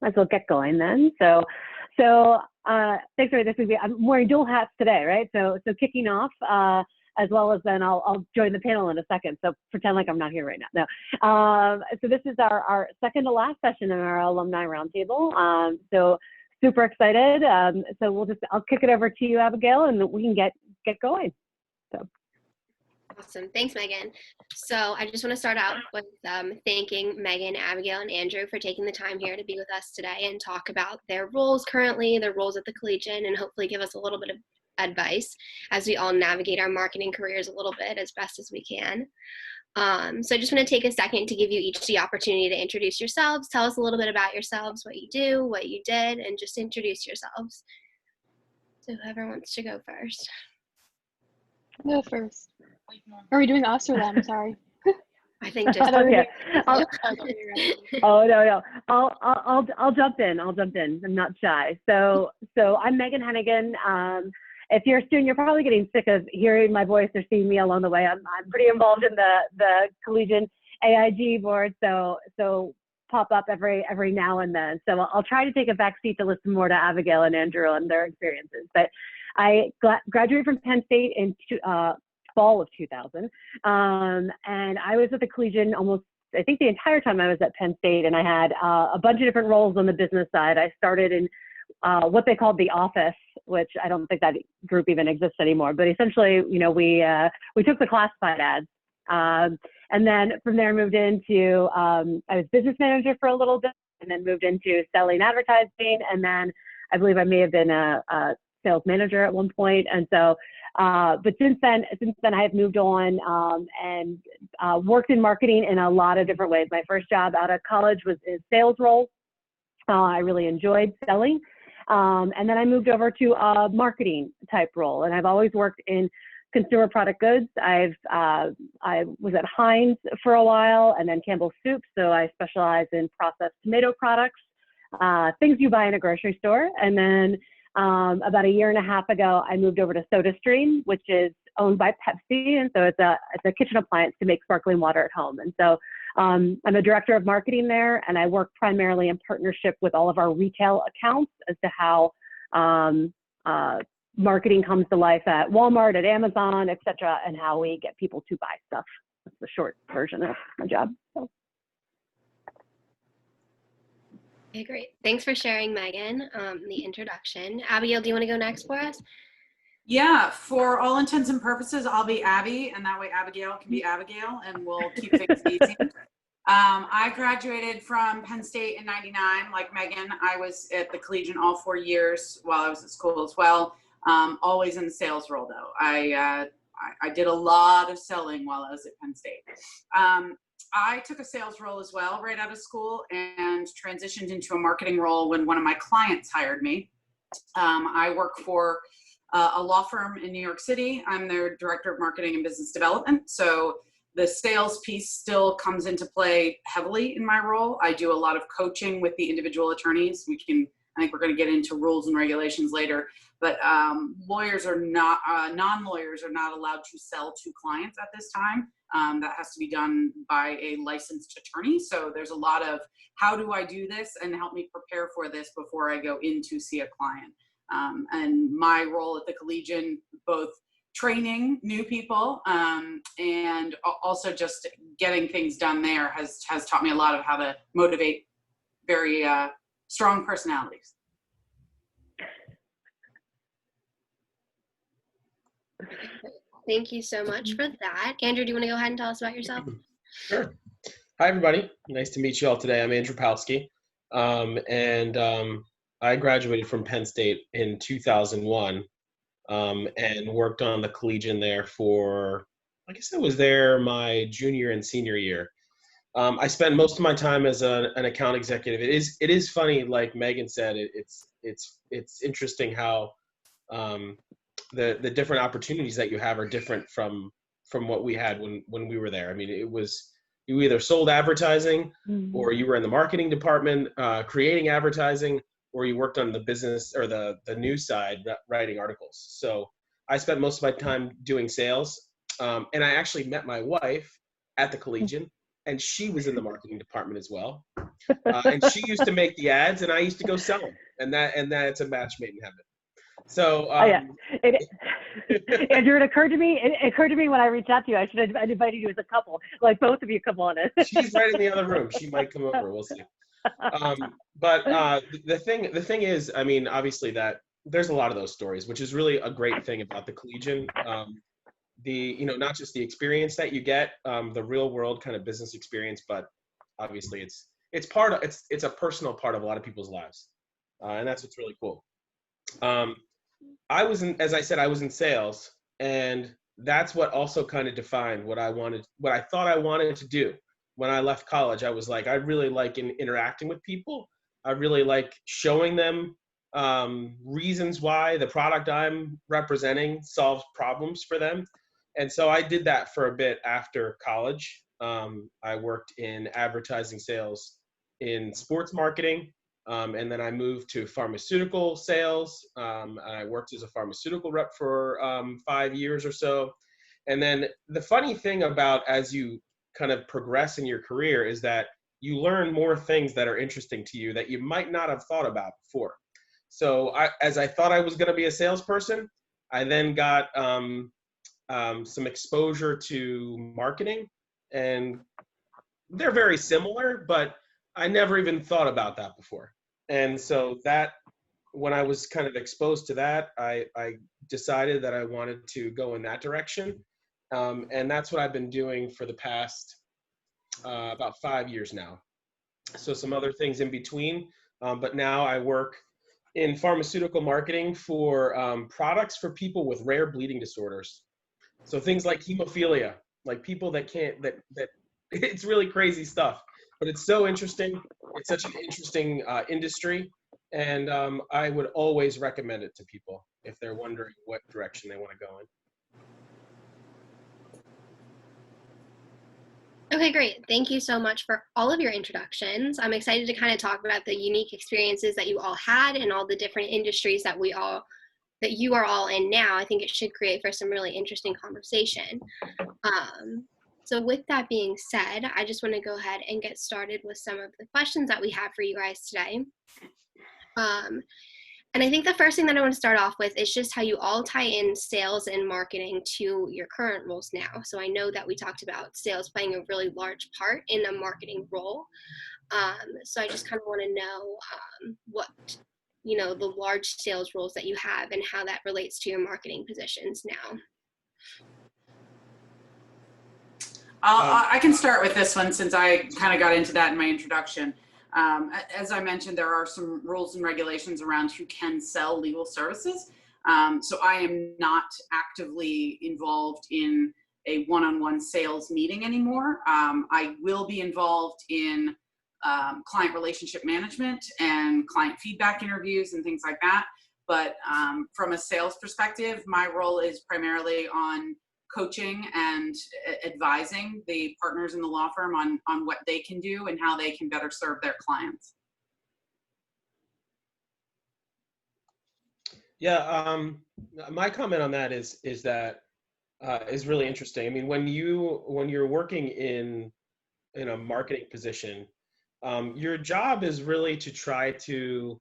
might as well get going then. So thanks for this. I'm wearing dual hats today, right? So kicking off, as well as then I'll join the panel in a second. So pretend like I'm not here right now. No. So this is our second to last session in our alumni roundtable. So super excited. So I'll kick it over to you, Abigail, and we can get going. So. Awesome. Thanks, Megan. So I just want to start out with thanking Megan, Abigail, and Andrew for taking the time here to be with us today and talk about their roles currently, their roles at the Collegian, and hopefully give us a little bit of advice as we all navigate our marketing careers a little bit as best as we can. So I just want to take a second to give you each the opportunity to introduce yourselves, tell us a little bit about yourselves, what you do, what you did, and just introduce yourselves. So whoever wants to go first. Go first. Are we doing us or them? Sorry. I think just. Okay. Oh no. I'll jump in. I'm not shy. So I'm Megan Hennigan. If you're a student, you're probably getting sick of hearing my voice or seeing me along the way. I'm pretty involved in the Collegian AIG board. So pop up every now and then. So I'll try to take a back seat to listen more to Abigail and Andrew and their experiences. But I graduated from Penn State in fall of 2000. And I was at the Collegian almost, I think the entire time I was at Penn State, and I had a bunch of different roles on the business side. I started in what they called the office, which I don't think that group even exists anymore. But essentially, we took the classified ads. And then from there moved into, I was business manager for a little bit, and then moved into selling advertising. And then I believe I may have been a sales manager at one point. And so, but since then I have moved on and worked in marketing in a lot of different ways. My first job out of college was in sales role. I really enjoyed selling. And then I moved over to a marketing type role. And I've always worked in consumer product goods. I was at Heinz for a while, and then Campbell's Soup. So I specialize in processed tomato products, things you buy in a grocery store. And then about a year and a half ago, I moved over to SodaStream, which is owned by Pepsi. And so it's a kitchen appliance to make sparkling water at home. And so I'm a director of marketing there, and I work primarily in partnership with all of our retail accounts as to how marketing comes to life at Walmart, at Amazon, et cetera, and how we get people to buy stuff. That's the short version of my job. So. Okay, great. Thanks for sharing, Megan, the introduction. Abigail, do you want to go next for us? Yeah, for all intents and purposes, I'll be Abby, and that way Abigail can be Abigail, and we'll keep things easy. I graduated from Penn State in '99. Like Megan, I was at the Collegian all 4 years while I was at school as well. Always in the sales role, though. I did a lot of selling while I was at Penn State. I took a sales role as well right out of school and transitioned into a marketing role when one of my clients hired me. I work for a law firm in New York City. I'm their director of marketing and business development. So the sales piece still comes into play heavily in my role. I do a lot of coaching with the individual attorneys. I think we're going to get into rules and regulations later, but lawyers are not, non-lawyers are not allowed to sell to clients at this time. That has to be done by a licensed attorney. So there's a lot of, how do I do this and help me prepare for this before I go in to see a client. And my role at the Collegian, both training new people and also just getting things done there has taught me a lot of how to motivate very strong personalities. Thank you so much for that. Andrew, do you want to go ahead and tell us about yourself? Sure. Hi, everybody. Nice to meet you all today. I'm Andrew Palsky, and I graduated from Penn State in 2001 and worked on the Collegian there for, I guess I was there my junior and senior year. I spent most of my time as an account executive. It is funny, like Megan said, it's interesting how the different opportunities that you have are different from what we had when we were there. I mean, it was, you either sold advertising or you were in the marketing department creating advertising, or you worked on the business or the news side writing articles. So I spent most of my time doing sales. And I actually met my wife at the Collegian. and she was in the marketing department as well. And she used to make the ads, and I used to go sell them, and that's a match made in heaven. So, Andrew, it occurred to me when I reached out to you, I should have invited you as a couple, like both of you come on it. She's right in the other room. She might come over. We'll see. But the thing is, I mean, obviously that there's a lot of those stories, which is really a great thing about the Collegian. Not just the experience that you get, the real world kind of business experience, but obviously it's a personal part of a lot of people's lives, and that's what's really cool. As I said, I was in sales, and that's what also kind of defined what I thought I wanted to do. When I left college, I was like, I really like interacting with people. I really like showing them reasons why the product I'm representing solves problems for them. And so I did that for a bit after college. I worked in advertising sales in sports marketing. And then I moved to pharmaceutical sales. I worked as a pharmaceutical rep for 5 years or so. And then the funny thing about as you kind of progress in your career is that you learn more things that are interesting to you that you might not have thought about before. So as I thought I was going to be a salesperson, I then got some exposure to marketing, and they're very similar, but I never even thought about that before. And so that when I was kind of exposed to that, I decided that I wanted to go in that direction. And that's what I've been doing for the past about 5 years now. So some other things in between, but now I work in pharmaceutical marketing for products for people with rare bleeding disorders. So things like hemophilia, like people that can't, that it's really crazy stuff, but it's so interesting. It's such an interesting industry. And I would always recommend it to people if they're wondering what direction they want to go in. Okay, great. Thank you so much for all of your introductions. I'm excited to kind of talk about the unique experiences that you all had and all the different industries that you are all in now. I think it should create for some really interesting conversation. So with that being said, I just want to go ahead and get started with some of the questions that we have for you guys today. And I think the first thing that I want to start off with is just how you all tie in sales and marketing to your current roles now. So I know that we talked about sales playing a really large part in a marketing role. So I just kind of want to know what, the large sales roles that you have and how that relates to your marketing positions now. I can start with this one since I kind of got into that in my introduction. As I mentioned, there are some rules and regulations around who can sell legal services. So I am not actively involved in a one-on-one sales meeting anymore. I will be involved in client relationship management and client feedback interviews and things like that. But from a sales perspective, my role is primarily on coaching and advising the partners in the law firm on what they can do and how they can better serve their clients. Yeah, my comment on that is really interesting. I mean, when you're working in a marketing position, your job is really to try to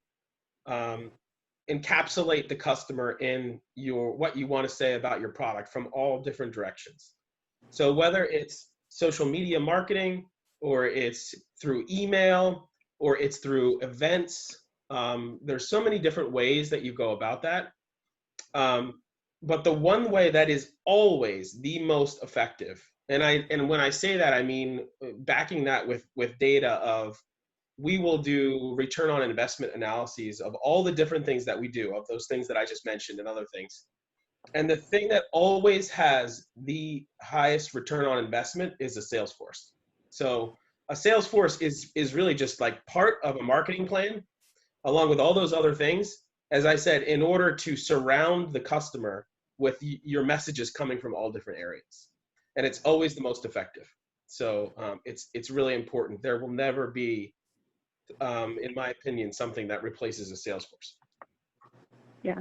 encapsulate the customer in what you want to say about your product from all different directions. So whether it's social media marketing, or it's through email, or it's through events, there's so many different ways that you go about that. But the one way that is always the most effective, and when I say that, I mean backing that with data of, we will do return on investment analyses of all the different things that we do, of those things that I just mentioned and other things. And the thing that always has the highest return on investment is a sales force. So a sales force is really just like part of a marketing plan, along with all those other things, as I said, in order to surround the customer with your messages coming from all different areas. And it's always the most effective. So it's really important. There will never be, in my opinion, something that replaces a sales force. Yeah,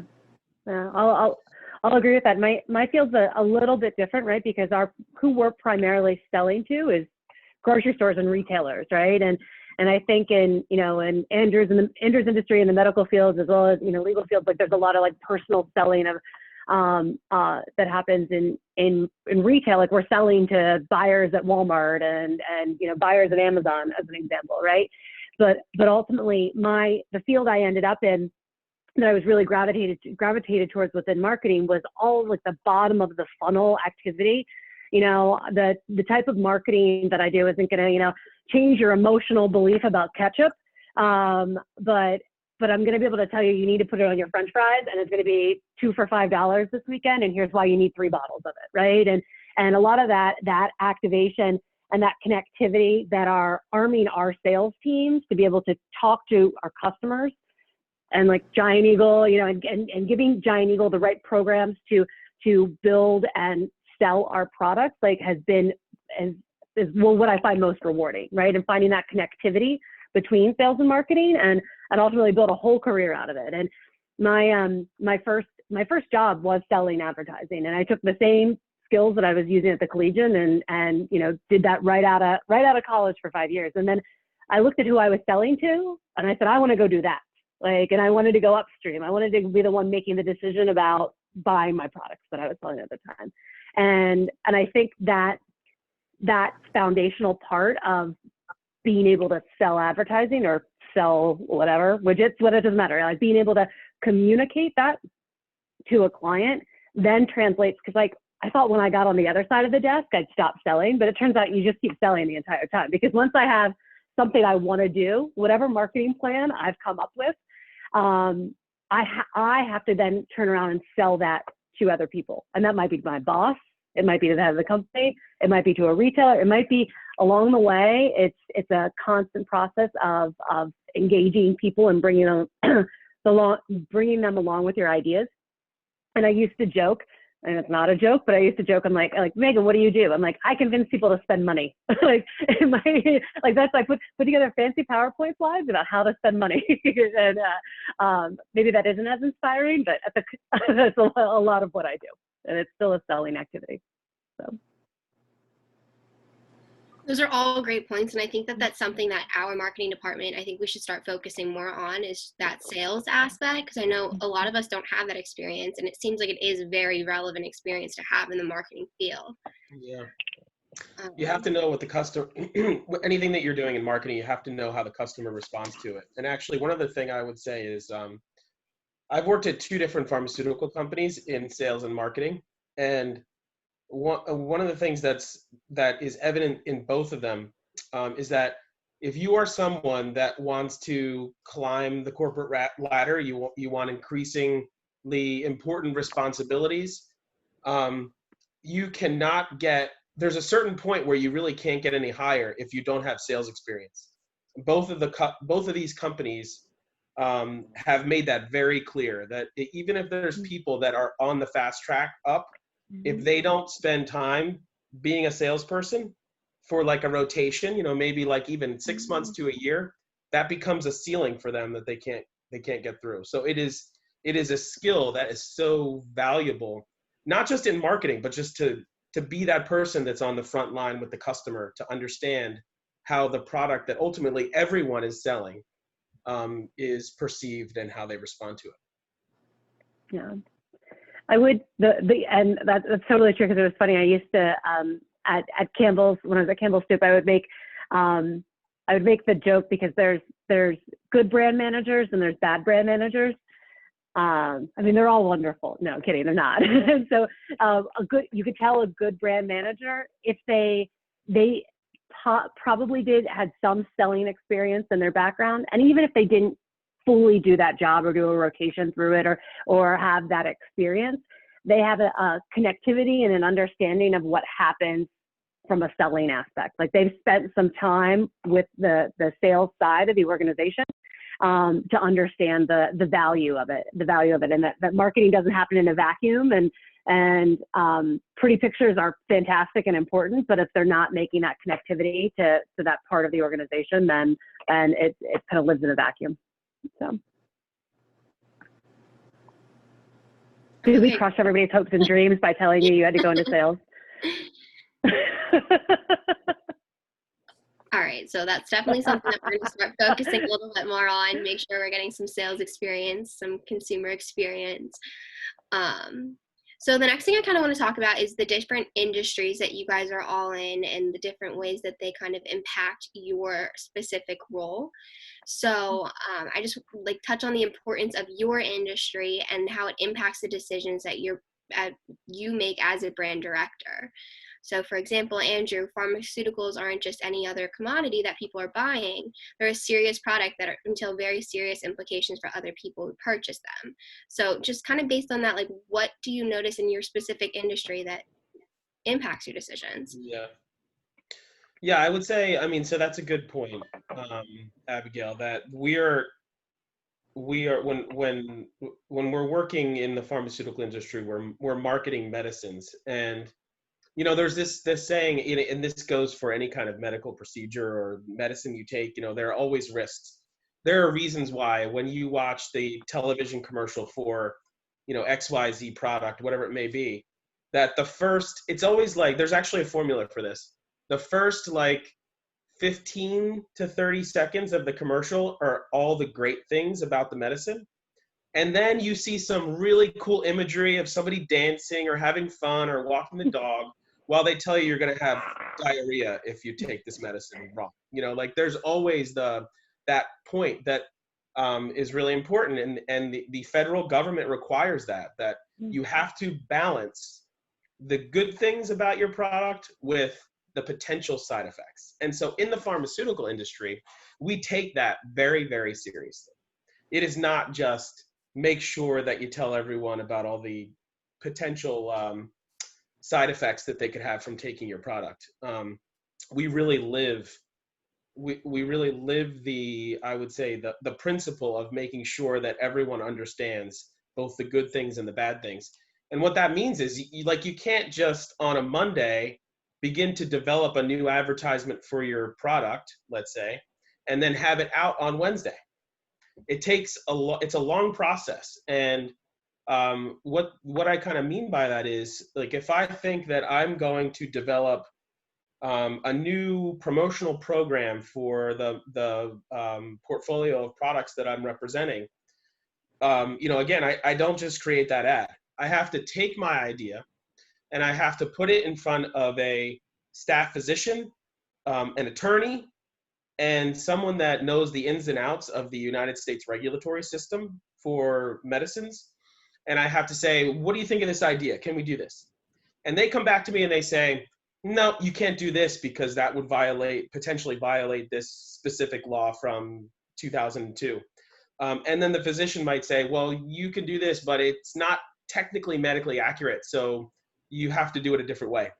I'll agree with that. My field's a little bit different, right? Because who we're primarily selling to is grocery stores and retailers, right? And I think in Andrew's industry, in the medical fields, as well as, legal fields, like there's a lot of like personal selling of, that happens in retail. Like we're selling to buyers at Walmart and buyers at Amazon as an example, right? But ultimately the field I ended up in that I was really gravitated towards within marketing was all like the bottom of the funnel activity. The type of marketing that I do isn't going to, change your emotional belief about ketchup. But I'm going to be able to tell you, you need to put it on your French fries, and it's going to be 2 for $5 this weekend. And here's why you need 3 bottles of it. Right. And a lot of that activation and that connectivity that are arming our sales teams to be able to talk to our customers, and like Giant Eagle, and giving Giant Eagle the right programs to build and sell our products, like is what I find most rewarding, right? And finding that connectivity between sales and marketing, and ultimately build a whole career out of it. And my first job was selling advertising, and I took the same skills that I was using at the Collegian and did that right out of college for 5 years. And then I looked at who I was selling to, and I said, I want to go do that. And I wanted to go upstream. I wanted to be the one making the decision about buying my products that I was selling at the time. And I think that foundational part of being able to sell advertising or sell whatever, widgets, it doesn't matter. Like being able to communicate that to a client then translates, because like I thought when I got on the other side of the desk, I'd stop selling, but it turns out you just keep selling the entire time, because once I have something I want to do, whatever marketing plan I've come up with, I have to then turn around and sell that to other people. And that might be my boss. It might be to the head of the company. It might be to a retailer. It might be along the way. It's a constant process of engaging people and bringing them along with your ideas. And I used to joke, and it's not a joke, but I used to joke. I'm like, Megan, what do you do? I'm like, I convince people to spend money. I put together fancy PowerPoint slides about how to spend money. And maybe that isn't as inspiring, but that's a lot of what I do. And it's still a selling activity. So. Those are all great points, and I think that that's something that our marketing department, I think we should start focusing more on, is that sales aspect, because I know a lot of us don't have that experience, and it seems like it is a very relevant experience to have in the marketing field. Yeah. You have to know what the customer, anything that you're doing in marketing, you have to know how the customer responds to it. And actually, one other thing I would say is I've worked at 2 different pharmaceutical companies in sales and marketing, and one of the things that is evident in both of them is that if you are someone that wants to climb the corporate ladder, you want increasingly important responsibilities, you cannot get, there's a certain point where you really can't get any higher if you don't have sales experience. Both of these companies have made that very clear, that even if there's people that are on the fast track up, if they don't spend time being a salesperson for like a rotation, maybe like even 6 months to a year, that becomes a ceiling for them that they can't get through. So it is a skill that is so valuable, not just in marketing, but just to be that person that's on the front line with the customer, to understand how the product that ultimately everyone is selling is perceived and how they respond to it. Yeah. I would, and that's totally true, because it was funny. I used to, at Campbell's, when I was at Campbell's Soup, I would make the joke, because there's good brand managers and there's bad brand managers. I mean, they're all wonderful. No, I'm kidding, they're not. So you could tell a good brand manager if they probably had some selling experience in their background. And even if they didn't fully do that job or do a rotation through it or have that experience, they have a connectivity and an understanding of what happens from a selling aspect. Like they've spent some time with the sales side of the organization to understand the value of it, and that marketing doesn't happen in a vacuum, and pretty pictures are fantastic and important, but if they're not making that connectivity to that part of the organization, then it kind of lives in a vacuum. So, did we crush everybody's hopes and dreams by telling you had to go into sales? All right, so that's definitely something that we're going to start focusing a little bit more on, make sure we're getting some sales experience, some consumer experience. So the next thing I kind of want to talk about is the different industries that you guys are all in and the different ways that they kind of impact your specific role. So I just like touch on the importance of your industry and how it impacts the decisions that you make as a brand director. So for example, Andrew, pharmaceuticals aren't just any other commodity that people are buying. They're a serious product that entail very serious implications for other people who purchase them. So just kind of based on that, like what do you notice in your specific industry that impacts your decisions? Yeah, I would say, I mean, so that's a good point, Abigail, that we are when we're working in the pharmaceutical industry, we're marketing medicines. And you know, there's this saying, and this goes for any kind of medical procedure or medicine you take, you know, there are always risks. There are reasons why when you watch the television commercial for, you know, XYZ product, whatever it may be, that it's always like, there's actually a formula for this. The first like 15 to 30 seconds of the commercial are all the great things about the medicine. And then you see some really cool imagery of somebody dancing or having fun or walking the dog while they tell you you're going to have diarrhea if you take this medicine wrong. You know, like there's always that point that is really important. And the federal government requires that you have to balance the good things about your product with the potential side effects. And so in the pharmaceutical industry, we take that very, very seriously. It is not just make sure that you tell everyone about all the potential side effects that they could have from taking your product. We really live the, I would say, the principle of making sure that everyone understands both the good things and the bad things. And what that means is you can't just on a Monday begin to develop a new advertisement for your product, let's say, and then have it out on Wednesday. It takes it's a long process. And what I kind of mean by that is, like, if I think that I'm going to develop a new promotional program for the portfolio of products that I'm representing, you know, again, I don't just create that ad. I have to take my idea and I have to put it in front of a staff physician, an attorney, and someone that knows the ins and outs of the United States regulatory system for medicines. And I have to say, what do you think of this idea? Can we do this? And they come back to me and they say, no, you can't do this because that would potentially violate this specific law from 2002. And then the physician might say, well, you can do this, but it's not technically medically accurate, so you have to do it a different way.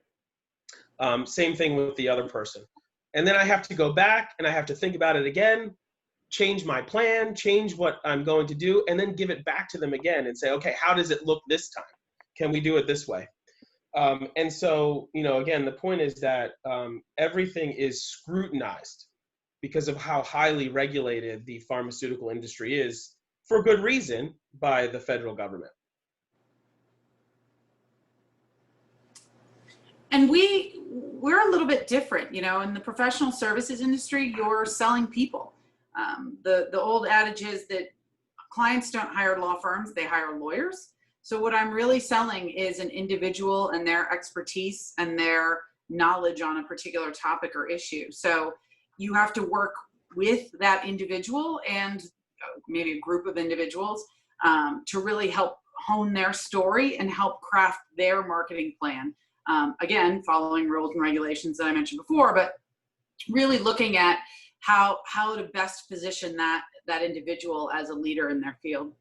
Same thing with the other person. And then I have to go back and I have to think about it again, change my plan, change what I'm going to do, and then give it back to them again and say, okay, how does it look this time? Can we do it this way? And so, you know, again, the point is that everything is scrutinized because of how highly regulated the pharmaceutical industry is, for good reason, by the federal government. And we're a little bit different, you know, in the professional services industry, you're selling people. The old adage is that clients don't hire law firms, they hire lawyers. So what I'm really selling is an individual and their expertise and their knowledge on a particular topic or issue. So you have to work with that individual and maybe a group of individuals to really help hone their story and help craft their marketing plan. Again, following rules and regulations that I mentioned before, but really looking at how to best position that individual as a leader in their field.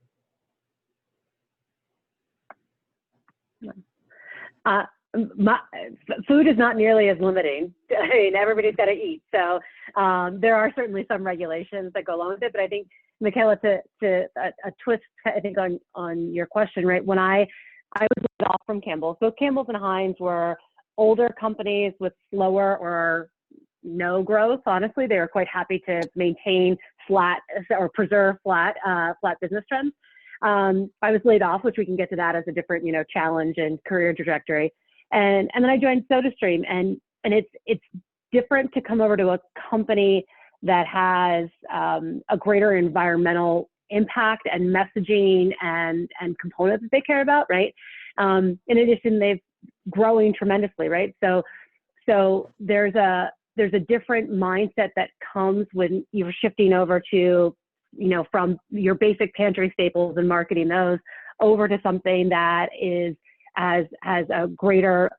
Food is not nearly as limiting. I mean, everybody's got to eat. So there are certainly some regulations that go along with it. But I think, Michaela, to a twist, I think, on your question, right? When I was laid off from Campbell's. So Campbell's and Heinz were older companies with slower or no growth. Honestly, they were quite happy to maintain flat or preserve flat business trends. I was laid off, which we can get to that as a different, you know, challenge and career trajectory. And then I joined SodaStream, and it's different to come over to a company that has a greater environmental impact and messaging and components that they care about, right? In addition, they've growing tremendously, right? So there's a different mindset that comes when you're shifting over to, you know, from your basic pantry staples and marketing those over to something that has a greater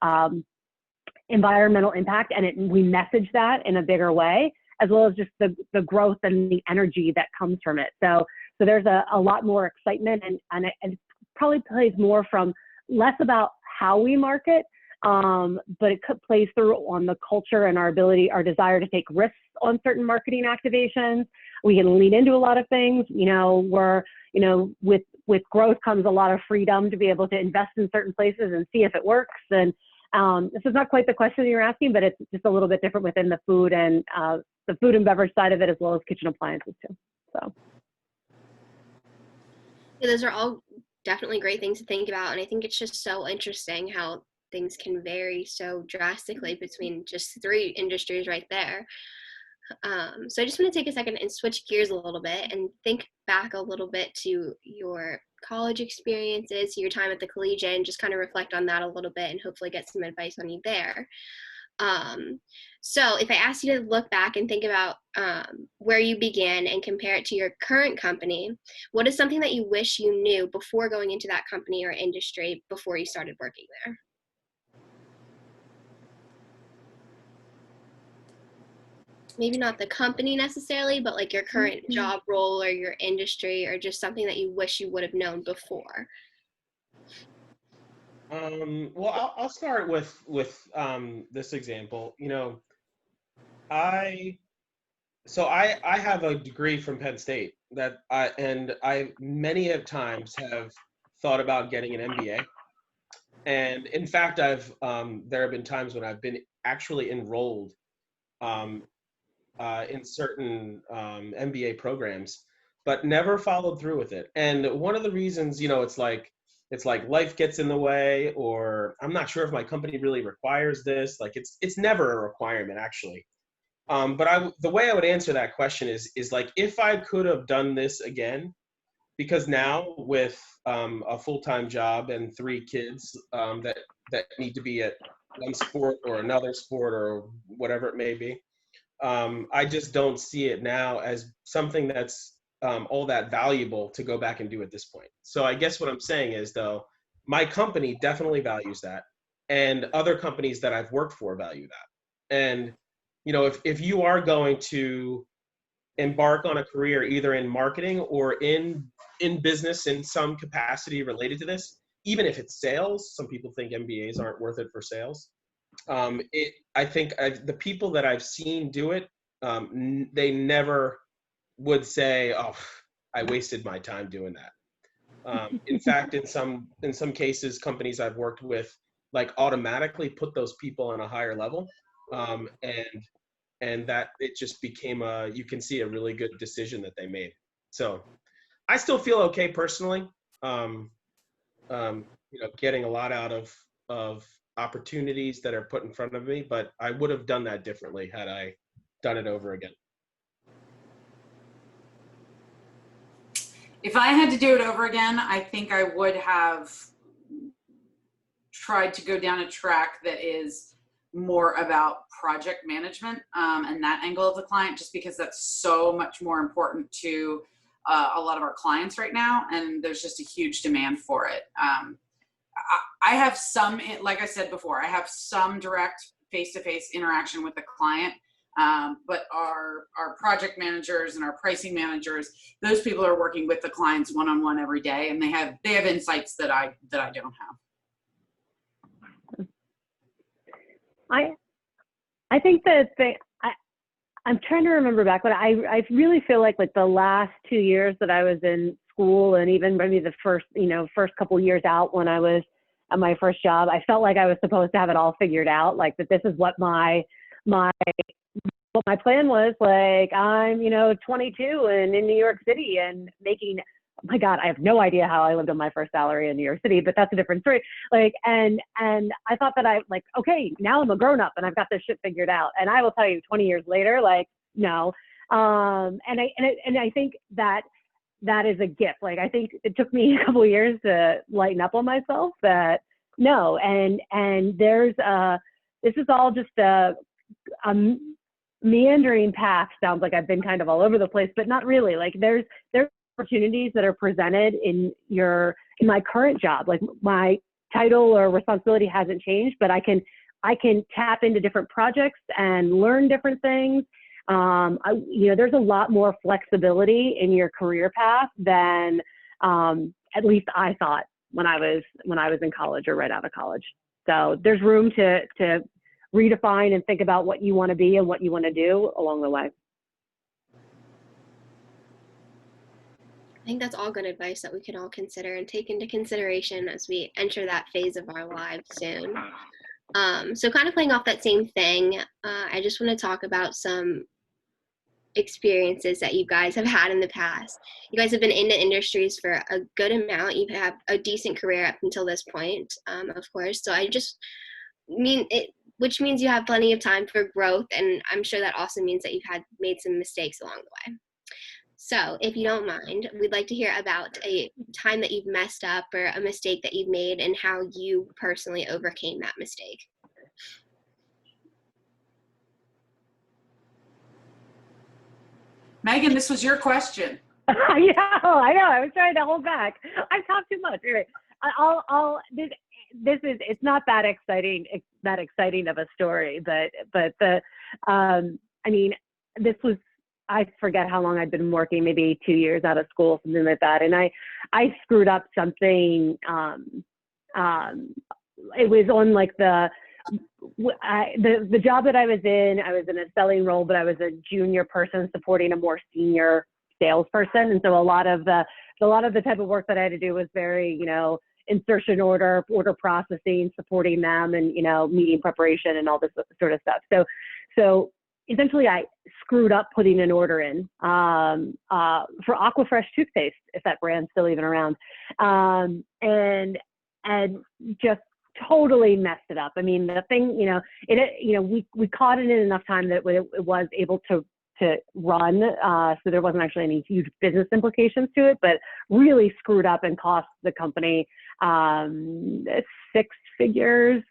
environmental impact, and we message that in a bigger way, as well as just the growth and the energy that comes from it. So there's a lot more excitement, and it probably plays more from less about how we market, but it plays through on the culture and our desire to take risks on certain marketing activations. We can lean into a lot of things. You know, with growth comes a lot of freedom to be able to invest in certain places and see if it works. And this is not quite the question you're asking, but it's just a little bit different within the food and beverage side of it, as well as kitchen appliances too. So yeah, those are all definitely great things to think about, and I think it's just so interesting how things can vary so drastically between just 3 industries right there. So I just want to take a second and switch gears a little bit and think back a little bit to your college experiences, your time at the Collegian, just kind of reflect on that a little bit and hopefully get some advice on you there. So if I asked you to look back and think about where you began and compare it to your current company, what is something that you wish you knew before going into that company or industry before you started working there? Maybe not the company necessarily, but like your current job role or your industry, or just something that you wish you would have known before. Well, I'll start with this example. You know, I have a degree from Penn State that I many of times have thought about getting an MBA. And in fact, there have been times when I've been actually enrolled in certain MBA programs, but never followed through with it. And one of the reasons, you know, it's like life gets in the way, or I'm not sure if my company really requires this. Like it's never a requirement actually. But the way I would answer that question is like, if I could have done this again, because now with a full-time job and 3 kids that need to be at one sport or another sport or whatever it may be, I just don't see it now as something that's all that valuable to go back and do at this point. So I guess what I'm saying is, though, my company definitely values that, and other companies that I've worked for value that. And, you know, if you are going to embark on a career either in marketing or in business in some capacity related to this, even if it's sales, some people think MBAs aren't worth it for sales. I think the people that I've seen do it, they never would say, "Oh, I wasted my time doing that." In fact, in some cases, companies I've worked with like automatically put those people on a higher level, and that it just became you can see a really good decision that they made. So I still feel okay personally, you know, getting a lot out of opportunities that are put in front of me, but I would have done that differently had I done it over again. If I had to do it over again, I think I would have tried to go down a track that is more about project management and that angle of the client, just because that's so much more important to a lot of our clients right now, and there's just a huge demand for it. I have some, like I said before, I have some direct face-to-face interaction with the client, but our project managers and our pricing managers, those people are working with the clients one-on-one every day, and they have insights that I don't have. I think that I'm trying to remember back, but I really feel like the last 2 years that I was in school, and even maybe the first couple years out when I was at my first job, I felt like I was supposed to have it all figured out, like that this is what my plan was. Like, I'm 22 and in New York City and making my God, I have no idea how I lived on my first salary in New York City, but that's a different story. Like, and I thought that okay, now I'm a grown up and I've got this shit figured out. And I will tell you 20 years later, like, no. And I think that is a gift. Like, I think it took me a couple of years to lighten up on myself that no. And there's, this is all just a meandering path. Sounds like I've been kind of all over the place, but not really. Like, there's opportunities that are presented in my current job. Like, my title or responsibility hasn't changed, but I can tap into different projects and learn different things. There's a lot more flexibility in your career path than at least I thought when I was in college or right out of college. So there's room to redefine and think about what you want to be and what you want to do along the way. I think that's all good advice that we can all consider and take into consideration as we enter that phase of our lives soon. So kind of playing off that same thing, I just want to talk about some experiences that you guys have had in the past. You guys have been in the industries for a good amount. You have a decent career up until this point, of course. So I just mean it, which means you have plenty of time for growth. And I'm sure that also means that you've made some mistakes along the way. So if you don't mind, we'd like to hear about a time that you've messed up or a mistake that you've made and how you personally overcame that mistake. Megan, this was your question. I know. I was trying to hold back. I've talked too much. Anyway, it's not that exciting of a story, but this was, I forget how long I'd been working, maybe 2 years out of school, something like that. And I screwed up something. It was on like the job that I was in a selling role, but I was a junior person supporting a more senior salesperson. And so a lot of the type of work that I had to do was very, insertion order processing, supporting them, and, meeting preparation and all this sort of stuff. So essentially I screwed up putting an order in for Aquafresh toothpaste, if that brand's still even around, and just totally messed it up. I mean, the thing, we caught it in enough time that it was able to run, so there wasn't actually any huge business implications to it, but really screwed up and cost the company 6 figures.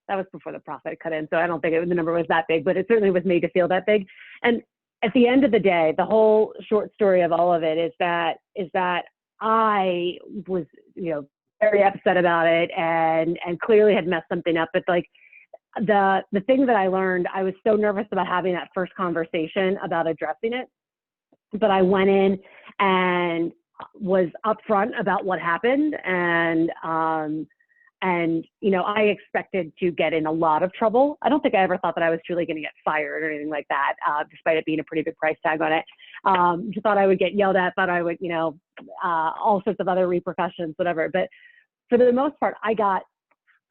That was before the profit cut in, so I don't think the number was that big, but it certainly was made to feel that big. And at the end of the day, the whole short story of all of it is that I was, very upset about it and clearly had messed something up. But like the thing that I learned, I was so nervous about having that first conversation about addressing it, but I went in and was upfront about what happened, and I expected to get in a lot of trouble. I don't think I ever thought that I was truly going to get fired or anything like that, despite it being a pretty big price tag on it. Just thought I would get yelled at, thought I would, all sorts of other repercussions, whatever. But for the most part, I got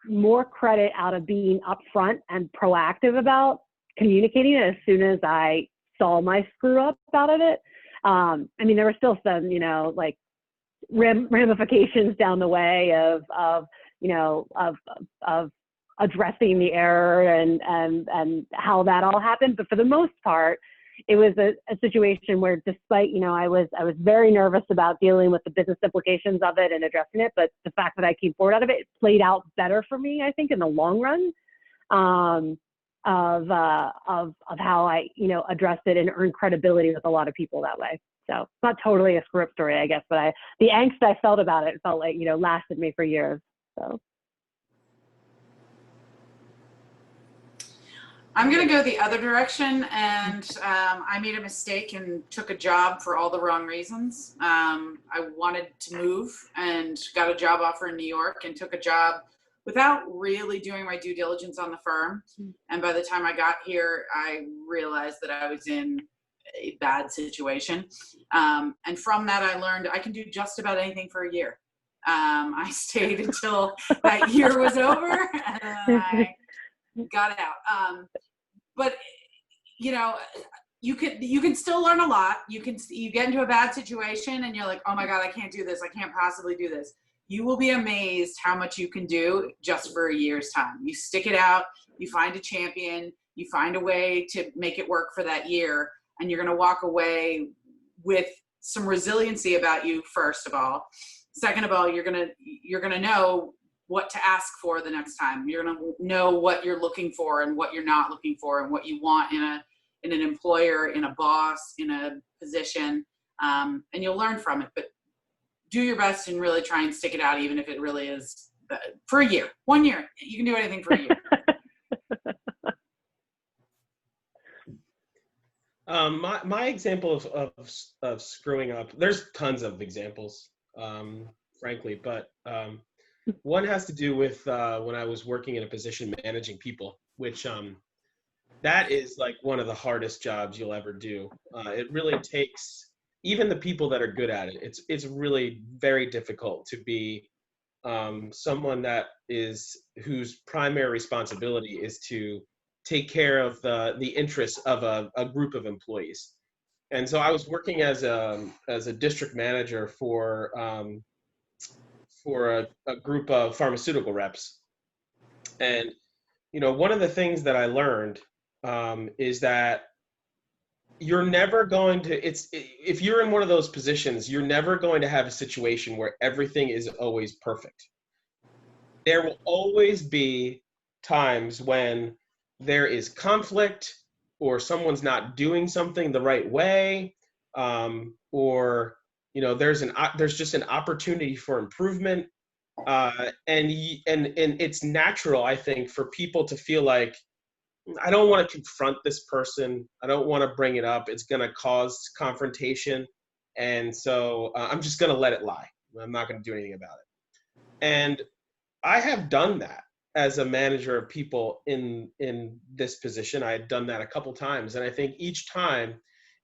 more credit out of being upfront and proactive about communicating it as soon as I saw my screw up out of it. There were still some, ramifications down the way of addressing the error and how that all happened. But for the most part, it was a situation where, despite, I was very nervous about dealing with the business implications of it and addressing it, but the fact that I came forward out of it, it played out better for me, I think, in the long run, of how I, addressed it and earned credibility with a lot of people that way. So it's not totally a screw up story, I guess, but the angst I felt about it felt like, lasted me for years. So. I'm going to go the other direction, and I made a mistake and took a job for all the wrong reasons. I wanted to move and got a job offer in New York and took a job without really doing my due diligence on the firm. And by the time I got here, I realized that I was in a bad situation. And from that, I learned I can do just about anything for a year. I stayed until that year was over, and I got out. But, you can still learn a lot. You get into a bad situation and you're like, oh my God, I can't do this. I can't possibly do this. You will be amazed how much you can do just for a year's time. You stick it out, you find a champion, you find a way to make it work for that year, and you're going to walk away with some resiliency about you, first of all. Second of all, you're going to know what to ask for the next time. You're going to know what you're looking for and what you're not looking for, and what you want in an employer, in a boss, in a position, and you'll learn from it. But do your best and really try and stick it out, even if it really is for a year. 1 year. You can do anything for a year. My example of screwing up, there's tons of examples, frankly, but one has to do with when I was working in a position managing people, which that is like one of the hardest jobs you'll ever do. It really takes, even the people that are good at it, it's really very difficult to be someone whose primary responsibility is to take care of the interests of a group of employees. And so I was working as a district manager for a group of pharmaceutical reps. And, one of the things that I learned is that you're never going to, if you're in one of those positions, you're never going to have a situation where everything is always perfect. There will always be times when there is conflict, or someone's not doing something the right way, or there's just an opportunity for improvement, and it's natural, I think, for people to feel like, I don't want to confront this person. I don't want to bring it up. It's going to cause confrontation. And so I'm just going to let it lie. I'm not going to do anything about it. And I have done that as a manager of people in this position. I had done that a couple times. And I think each time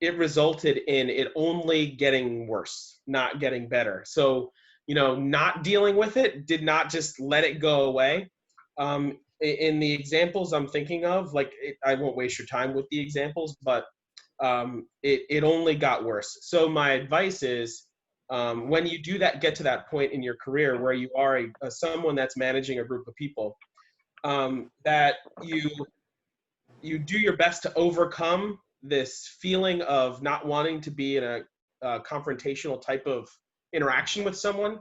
it resulted in it only getting worse, not getting better. So, not dealing with it did not just let it go away. In the examples I'm thinking of, I won't waste your time with the examples, but it only got worse. So my advice is, when you get to that point in your career where you are someone that's managing a group of people, that you do your best to overcome this feeling of not wanting to be in a confrontational type of interaction with someone,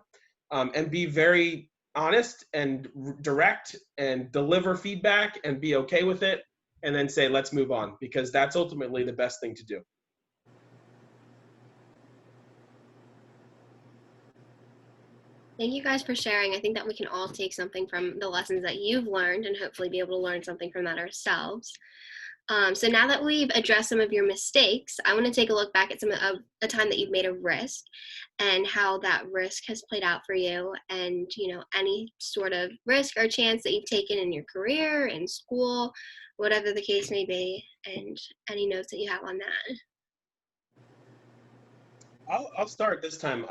and be very honest and direct and deliver feedback and be okay with it, and then say, let's move on, because that's ultimately the best thing to do. Thank you guys for sharing. I think that we can all take something from the lessons that you've learned and hopefully be able to learn something from that ourselves. So now that we've addressed some of your mistakes, I want to take a look back at some of the time that you've made a risk and how that risk has played out for you, and any sort of risk or chance that you've taken in your career, in school, whatever the case may be, and any notes that you have on that. I'll start this time.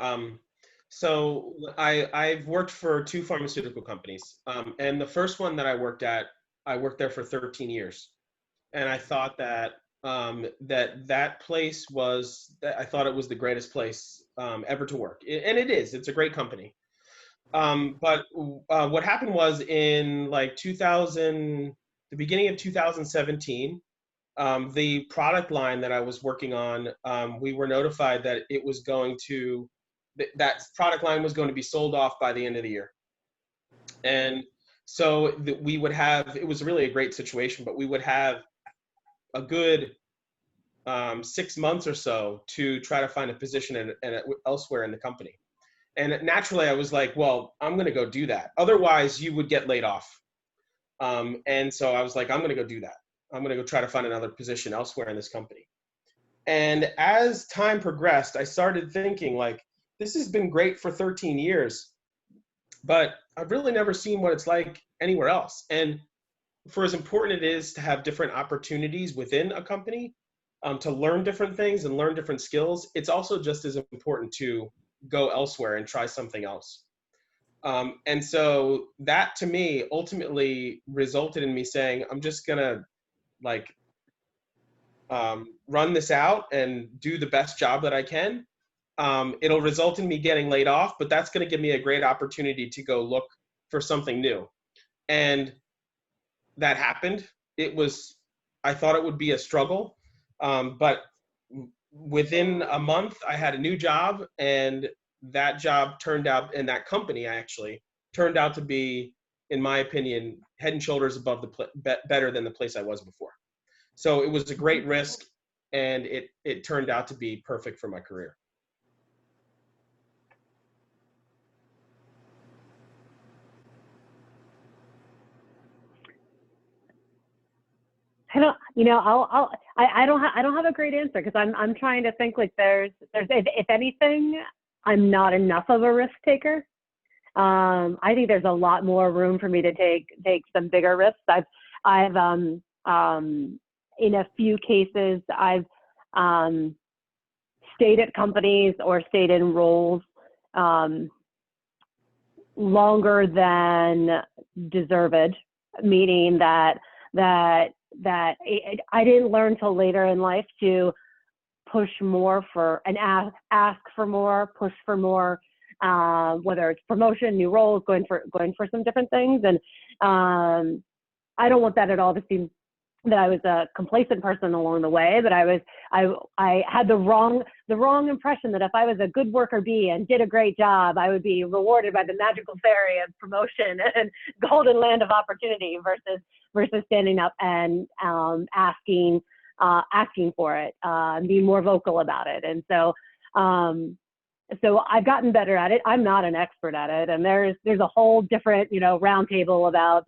So I've worked for 2 pharmaceutical companies, and the first one that I worked there for 13 years. And I thought that that place I thought it was the greatest place ever to work. And it is. It's a great company. But what happened was in the beginning of 2017, the product line that I was working on, we were notified that that product line was going to be sold off by the end of the year. And so we would have, it was really a great situation, but we would have a good 6 months or so to try to find a position elsewhere in the company. And naturally I was like, well, I'm going to go do that. Otherwise you would get laid off. And so I was like, I'm going to go do that. I'm going to go try to find another position elsewhere in this company. And as time progressed, I started thinking, this has been great for 13 years, but I've really never seen what it's like anywhere else. And for as important it is to have different opportunities within a company, to learn different things and learn different skills, it's also just as important to go elsewhere and try something else. And so that, to me, ultimately resulted in me saying, I'm run this out and do the best job that I can, it'll result in me getting laid off, but that's going to give me a great opportunity to go look for something new. And that happened. I thought it would be a struggle, but within a month I had a new job, and that job turned out, and that company actually turned out to be, in my opinion, head and shoulders above better than the place I was before. So it was a great risk, and it turned out to be perfect for my career. I don't, you know, I don't have a great answer, because I'm trying to think, like, there's if anything, I'm not enough of a risk taker. I think there's a lot more room for me to take some bigger risks. I've in a few cases, I've stayed at companies or stayed in roles longer than deserved, meaning that I didn't learn till later in life to push more for and ask for more, push for more, whether it's promotion, new roles, going for some different things. And I don't want that at all to seem that I was a complacent person along the way, but I had the wrong impression that if I was a good worker bee and did a great job, I would be rewarded by the magical fairy of promotion and golden land of opportunity versus standing up and asking for it, and being more vocal about it. And so I've gotten better at it. I'm not an expert at it, and there's a whole different, roundtable about,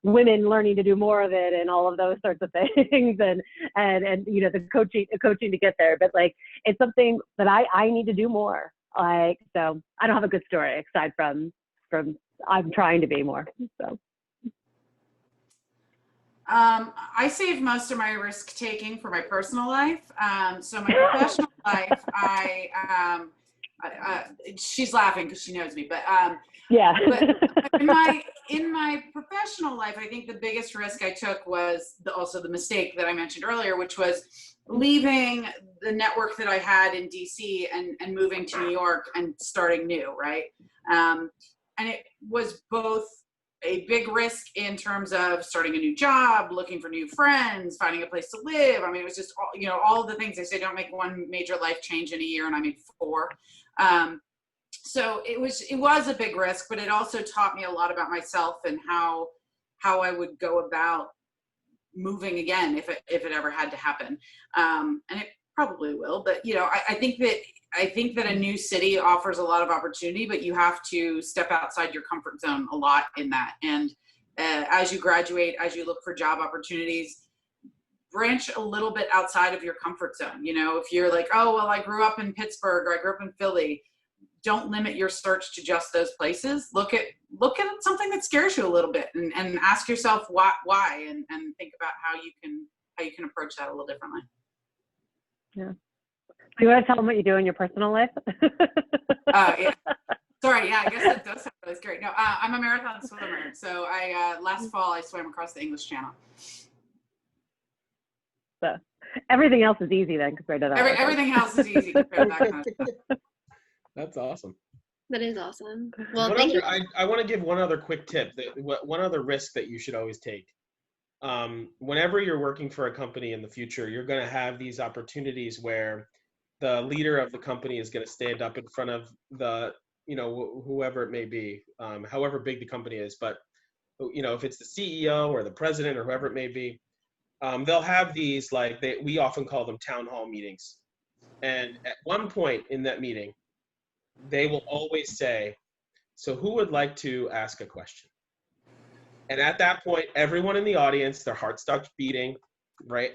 women learning to do more of it and all of those sorts of things, and the coaching to get there. But, like, it's something that I need to do more. Like, so I don't have a good story aside from I'm trying to be more. So. I save most of my risk taking for my personal life. So my professional life, she's laughing because she knows me, but yeah. But in my professional life, I think the biggest risk I took was also the mistake that I mentioned earlier, which was leaving the network that I had in DC and moving to New York and starting new, right? And it was both a big risk in terms of starting a new job, looking for new friends, finding a place to live. I mean, it was just, all of the things they say, don't make one major life change in a year, and I made 4. So it was a big risk, but it also taught me a lot about myself and how I would go about moving again if it ever had to happen. And it probably will, but I think that a new city offers a lot of opportunity, but you have to step outside your comfort zone a lot in that. And as you graduate, as you look for job opportunities, branch a little bit outside of your comfort zone. If you're like, oh, well, I grew up in Pittsburgh or I grew up in Philly, don't limit your search to just those places. Look at something that scares you a little bit and ask yourself why and think about how you can approach that a little differently. Yeah. Do you want to tell them what you do in your personal life? Yeah. Sorry. Yeah, I guess that does sound really scary. No, I'm a marathon swimmer. So last fall I swam across the English Channel. So everything else is easy then compared to that. Everything else is easy compared to that kind of stuff. That's awesome. That is awesome. Well, thank you. I want to give one other quick tip, one other risk that you should always take. Whenever you're working for a company in the future, you're going to have these opportunities where the leader of the company is going to stand up in front of the, whoever it may be, however big the company is. But, if it's the CEO or the president or whoever it may be, they'll have these, we often call them town hall meetings. And at one point in that meeting, they will always say, so who would like to ask a question? And at that point, everyone in the audience, their heart starts beating, right?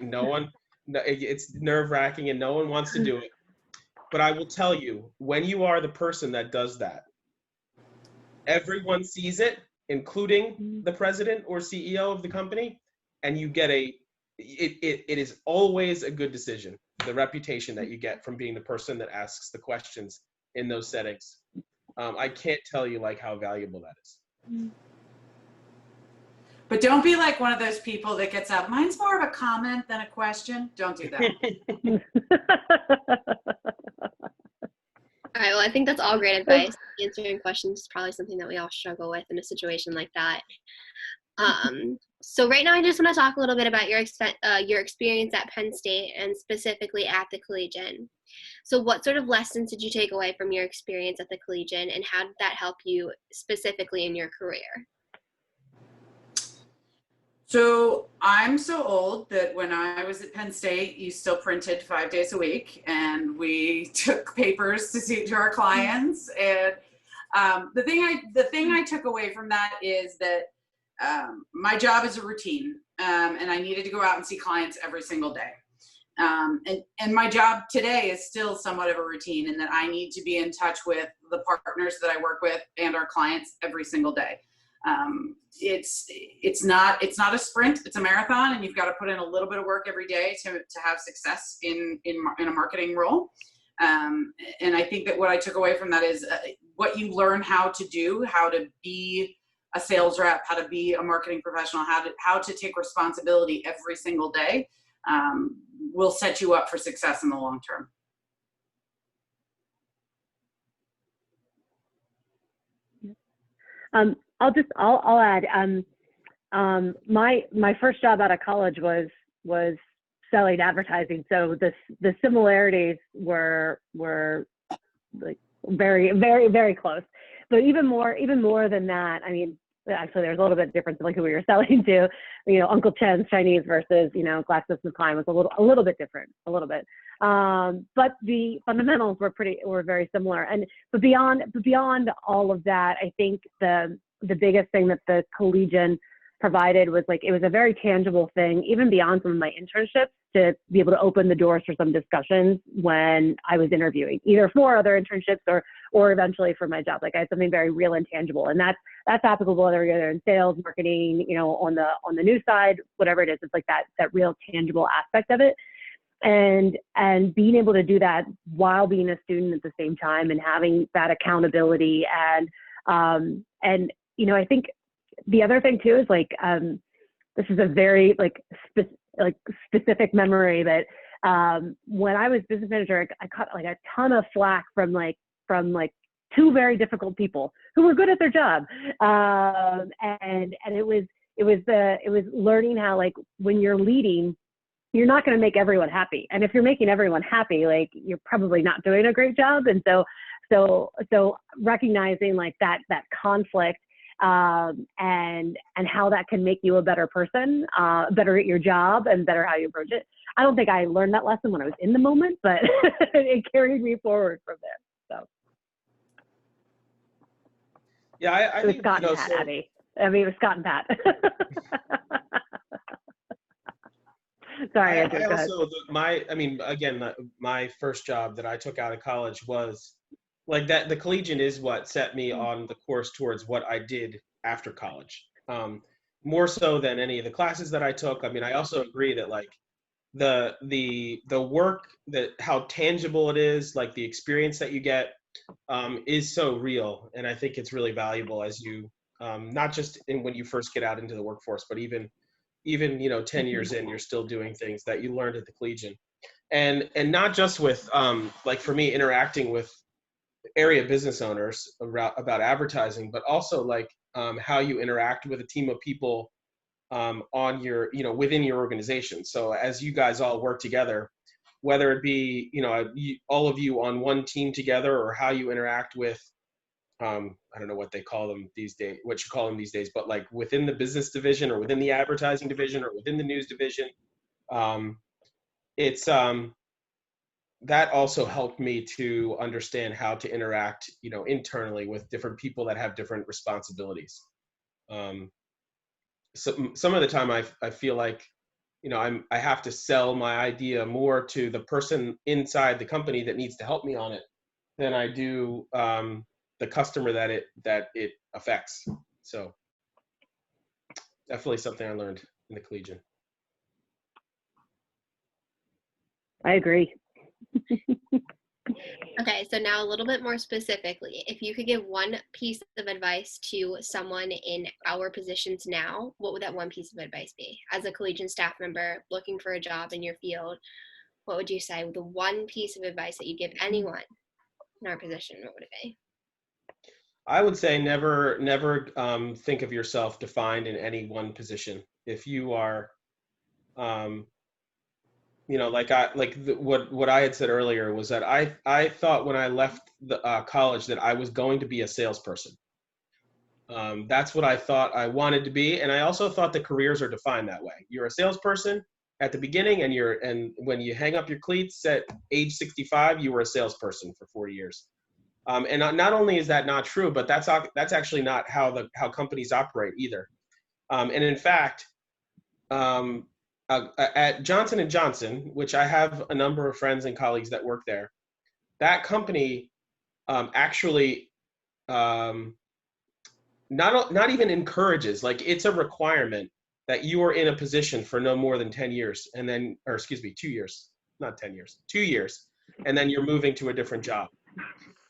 It's nerve-wracking and no one wants to do it. But I will tell you, when you are the person that does that, everyone sees it, including the president or CEO of the company, and you get it is always a good decision, the reputation that you get from being the person that asks the questions in those settings. I can't tell you how valuable that is. But don't be like one of those people that gets up. Mine's more of a comment than a question. Don't do that. All right, well, I think that's all great advice. Answering questions is probably something that we all struggle with in a situation like that. So right now, I just want to talk a little bit about your experience at Penn State and specifically at the Collegian. So what sort of lessons did you take away from your experience at the Collegian, and how did that help you specifically in your career? So I'm so old that when I was at Penn State, you still printed 5 days a week, and we took papers to see to our clients. And the thing I took away from that is that my job is a routine, and I needed to go out and see clients every single day. And my job today is still somewhat of a routine, in that I need to be in touch with the partners that I work with and our clients every single day. It's not a sprint, it's a marathon, and you've got to put in a little bit of work every day to have success in a marketing role. And I think that what I took away from that is what you learn how to do, how to be a sales rep, how to be a marketing professional, how to take responsibility every single day, will set you up for success in the long term. I'll add, my first job out of college was selling advertising. So the similarities were like very, very, very close. But even more than that, I mean, actually there's a little bit difference in like who we were selling to. You know, Uncle Chen's Chinese versus, you know, GlaxoSmithKline was a little bit different, a little bit. But the fundamentals were very similar. But beyond all of that, I think the biggest thing that the Collegian provided was like, it was a very tangible thing, even beyond some of my internships, to be able to open the doors for some discussions when I was interviewing, either for other internships or eventually for my job. Like I had something very real and tangible, and that's applicable whether you're in sales, marketing, you know, on the news side, whatever it is. It's like that real tangible aspect of it. And being able to do that while being a student at the same time, and having that accountability and you know, I think the other thing too is like, this is a very specific memory that when I was business manager, I caught like a ton of flack from two very difficult people who were good at their job, and it was learning how, like, when you're leading, you're not going to make everyone happy, and if you're making everyone happy, like, you're probably not doing a great job. And so recognizing like that conflict, and how that can make you a better person, better at your job, and better how you approach it. I don't think I learned that lesson when I was in the moment, but it carried me forward from there. So yeah, I it was think, Scott you know, and Pat, Abby. I mean, it was Scott and Pat. Sorry, Andrew, go ahead. My first job that I took out of college was like that. The Collegian is what set me on the course towards what I did after college, more so than any of the classes that I took. I mean, I also agree that like the work, that how tangible it is, like the experience that you get, is so real, and I think it's really valuable as you not just when you first get out into the workforce, but even you know 10 years in, you're still doing things that you learned at the Collegian, and not just with like for me interacting with area business owners about advertising, but also like how you interact with a team of people on your, you know, within your organization. So as you guys all work together, whether it be, you know, all of you on one team together, or how you interact with, I don't know what they call them these days, what you call them these days, but like within the business division, or within the advertising division, or within the news division, it's that also helped me to understand how to interact, you know, internally with different people that have different responsibilities. So some of the time I feel like, you know, I have to sell my idea more to the person inside the company that needs to help me on it than I do the customer that it affects. So definitely something I learned in the Collegian. I agree. Okay, so now a little bit more specifically, if you could give one piece of advice to someone in our positions now, what would that one piece of advice be? As a Collegian staff member looking for a job in your field, what would you say? The one piece of advice that you give anyone in our position, what would it be? I would say never think of yourself defined in any one position. If you are, what I had said earlier was that I thought when I left the college that I was going to be a salesperson. That's what I thought I wanted to be, and I also thought that careers are defined that way. You're a salesperson at the beginning, and when you hang up your cleats at age 65, you were a salesperson for 4 years. And not only is that not true, but that's actually not how companies operate either. And in fact, at Johnson & Johnson, which I have a number of friends and colleagues that work there, that company actually not even encourages, like it's a requirement that you are in a position for no more than 10 years, and then, or excuse me, 2 years, not 10 years, 2 years, and then you're moving to a different job.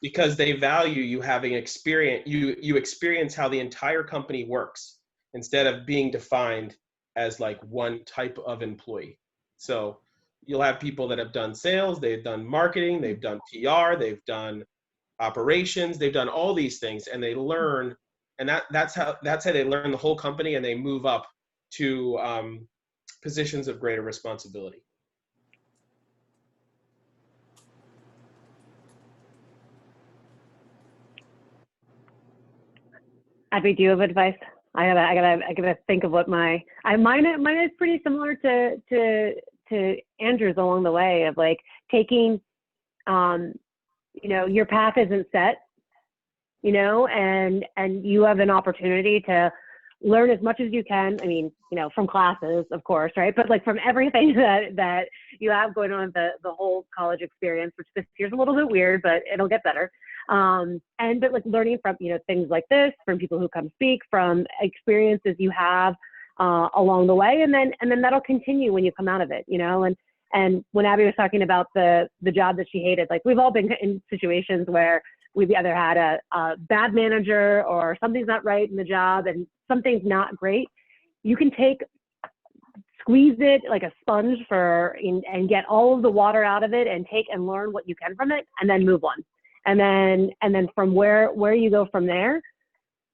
Because they value you having experience, you experience how the entire company works instead of being defined as like one type of employee. So you'll have people that have done sales, they've done marketing, they've done PR, they've done operations, they've done all these things, and they learn, and that's how they learn the whole company, and they move up to positions of greater responsibility. Abby, do you have advice? I gotta think of what mine is pretty similar to Andrew's along the way of like taking, your path isn't set, and you have an opportunity to learn as much as you can. I mean, from classes, of course, right? But like from everything that you have going on the whole college experience, which this year's a little bit weird, but it'll get better. But like learning from, things like this, from people who come speak, from experiences you have along the way, and then that'll continue when you come out of it, and when Abby was talking about the job that she hated, like we've all been in situations where we've either had a bad manager or something's not right in the job and something's not great. You can squeeze it like a sponge and get all of the water out of it and take and learn what you can from it, and then move on. And then from where you go from there,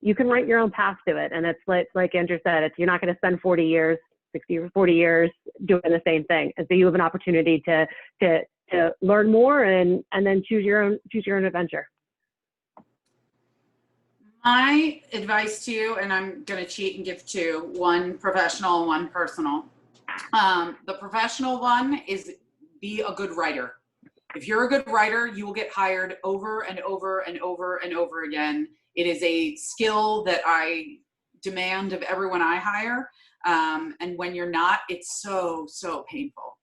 you can write your own path to it. And it's like Andrew said, you're not going to spend 40 years, 60 or 40 years doing the same thing. And so you have an opportunity to learn more and then choose your own adventure. My advice to you, and I'm going to cheat and give two, one professional and one personal. The professional one is be a good writer. If you're a good writer, you will get hired over and over and over and over again. It is a skill that I demand of everyone I hire. And when you're not, it's so, so painful.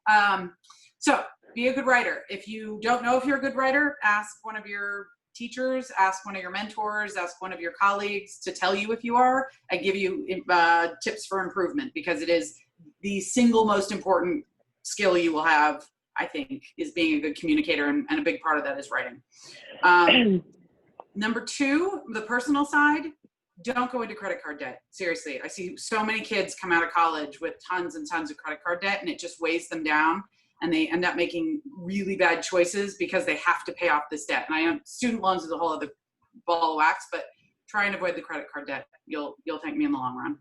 So be a good writer. If you don't know if you're a good writer, ask one of your teachers, ask one of your mentors, ask one of your colleagues to tell you if you are, and give you tips for improvement, because it is the single most important skill you will have, I think, is being a good communicator, and a big part of that is writing. Number two, the personal side, don't go into credit card debt. Seriously, I see so many kids come out of college with tons and tons of credit card debt, and it just weighs them down, and they end up making really bad choices because they have to pay off this debt. And I know student loans is a whole other ball of wax, but try and avoid the credit card debt. You'll thank me in the long run.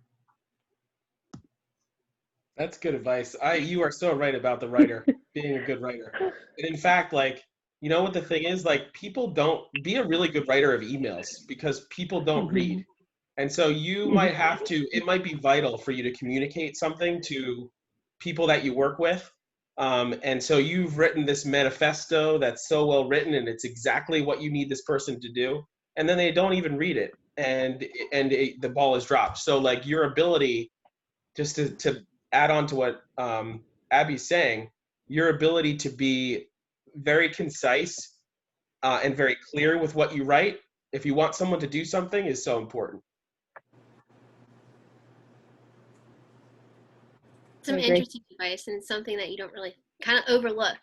That's good advice. You are so right about the writer, being a good writer. And in fact, like, what the thing is, like, people don't be a really good writer of emails because people don't read. And so you might have to, it might be vital for you to communicate something to people that you work with. And so you've written this manifesto that's so well written, and it's exactly what you need this person to do. And then they don't even read it, and the ball is dropped. So like your ability, just to add on to what Abby's saying, your ability to be very concise and very clear with what you write, if you want someone to do something, is so important. Some interesting advice, and something that you don't really kind of overlook,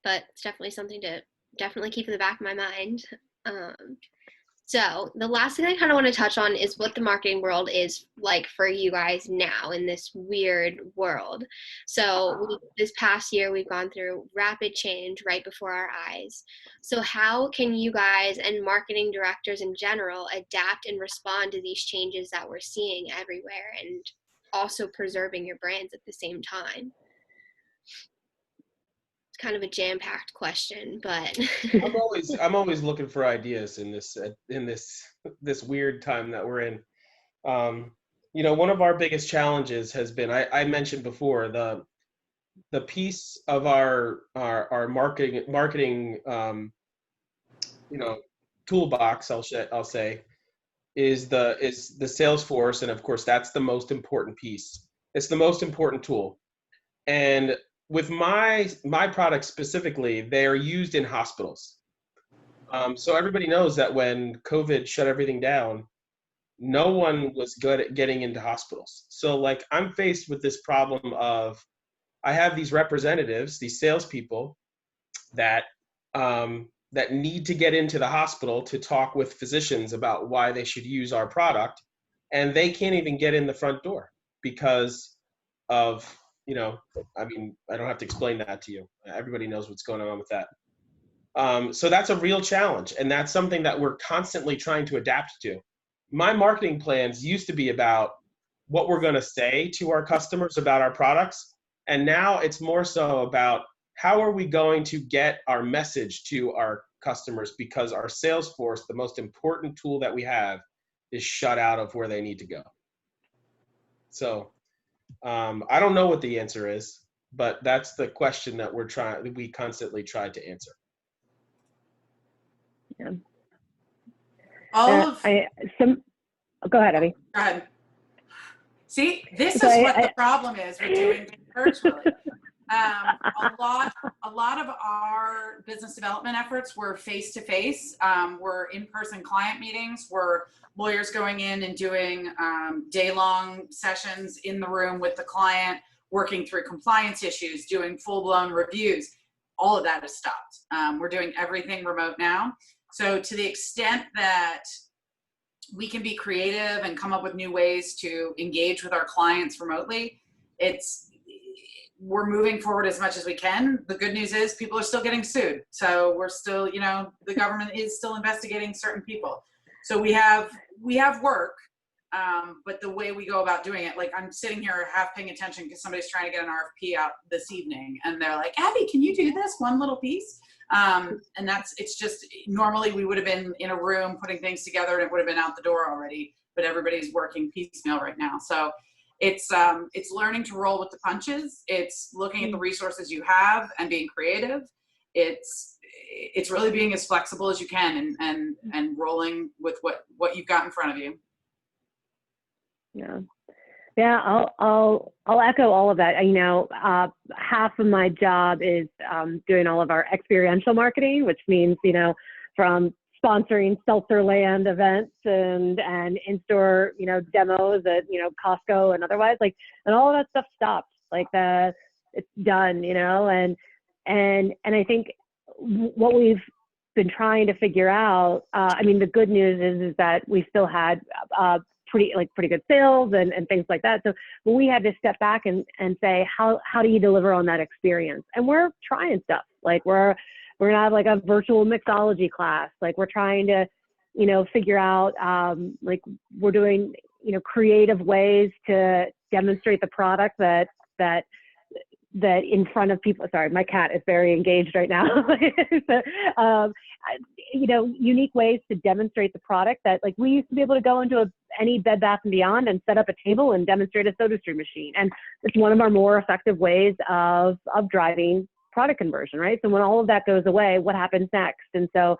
but it's definitely something to definitely keep in the back of my mind. So the last thing I kind of want to touch on is what the marketing world is like for you guys now in this weird world. So this past year, we've gone through rapid change right before our eyes. So how can you guys and marketing directors in general adapt and respond to these changes that we're seeing everywhere and also preserving your brands at the same time? It's kind of a jam-packed question, but I'm always looking for ideas in this weird time that we're in. One of our biggest challenges has been, I mentioned before, the piece of our marketing toolbox, I'll say, is the sales force, and of course that's the most important piece. It's the most important tool. And with my products specifically, they are used in hospitals. So everybody knows that when COVID shut everything down, no one was good at getting into hospitals. So like I'm faced with this problem of, I have these representatives, these salespeople that need to get into the hospital to talk with physicians about why they should use our product, and they can't even get in the front door because of, I don't have to explain that to you. Everybody knows what's going on with that. So that's a real challenge, and that's something that we're constantly trying to adapt to. My marketing plans used to be about what we're going to say to our customers about our products, and now it's more so about how are we going to get our message to our customers, because our sales force, the most important tool that we have, is shut out of where they need to go. So I don't know what the answer is, but that's the question that we constantly try to answer. Yeah. Go ahead, Abby. Go ahead. See, this is what the problem is with doing things virtually. A lot of our business development efforts were face-to-face. Were in-person client meetings, were lawyers going in and doing day-long sessions in the room with the client, working through compliance issues, doing full-blown reviews. All of that has stopped. We're doing everything remote now. So to the extent that we can be creative and come up with new ways to engage with our clients remotely, we're moving forward as much as we can. The good news is people are still getting sued. So we're still, the government is still investigating certain people. So we have work, but the way we go about doing it, like I'm sitting here half paying attention because somebody's trying to get an RFP out this evening, and they're like, Abby, can you do this one little piece? And it's just, normally we would have been in a room putting things together and it would have been out the door already, but everybody's working piecemeal right now. So it's learning to roll with the punches. It's looking at the resources you have and being creative. It's really being as flexible as you can and rolling with what you've got in front of you. Yeah, I'll echo all of that. Half of my job is doing all of our experiential marketing, which means, from sponsoring Seltzerland events and in-store, demos at, Costco and otherwise, and all of that stuff stopped. It's done, and I think what we've been trying to figure out, the good news is that we still had pretty good sales and things like that. So we had to step back and say, how do you deliver on that experience? And we're trying stuff. We're gonna have a virtual mixology class. We're trying to, figure out, we're doing, creative ways to demonstrate the product that in front of people. Sorry, my cat is very engaged right now. So, unique ways to demonstrate the product that we used to be able to go into any Bed Bath & Beyond and set up a table and demonstrate a SodaStream machine. And it's one of our more effective ways of driving product conversion, right? So when all of that goes away, what happens next? And so,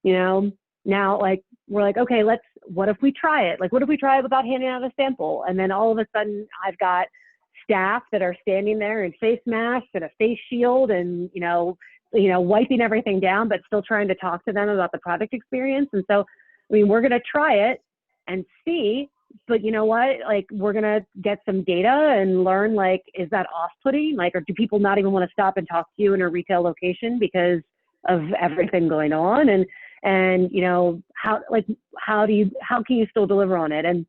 now we're okay, what if we try it? What if we try it without handing out a sample? And then all of a sudden I've got staff that are standing there in face masks and a face shield and, wiping everything down, but still trying to talk to them about the product experience. And so, we're going to try it and see, but you know what, we're going to get some data and learn, is that off-putting? Or do people not even want to stop and talk to you in a retail location because of everything going on, and you know, how can you still deliver on it? And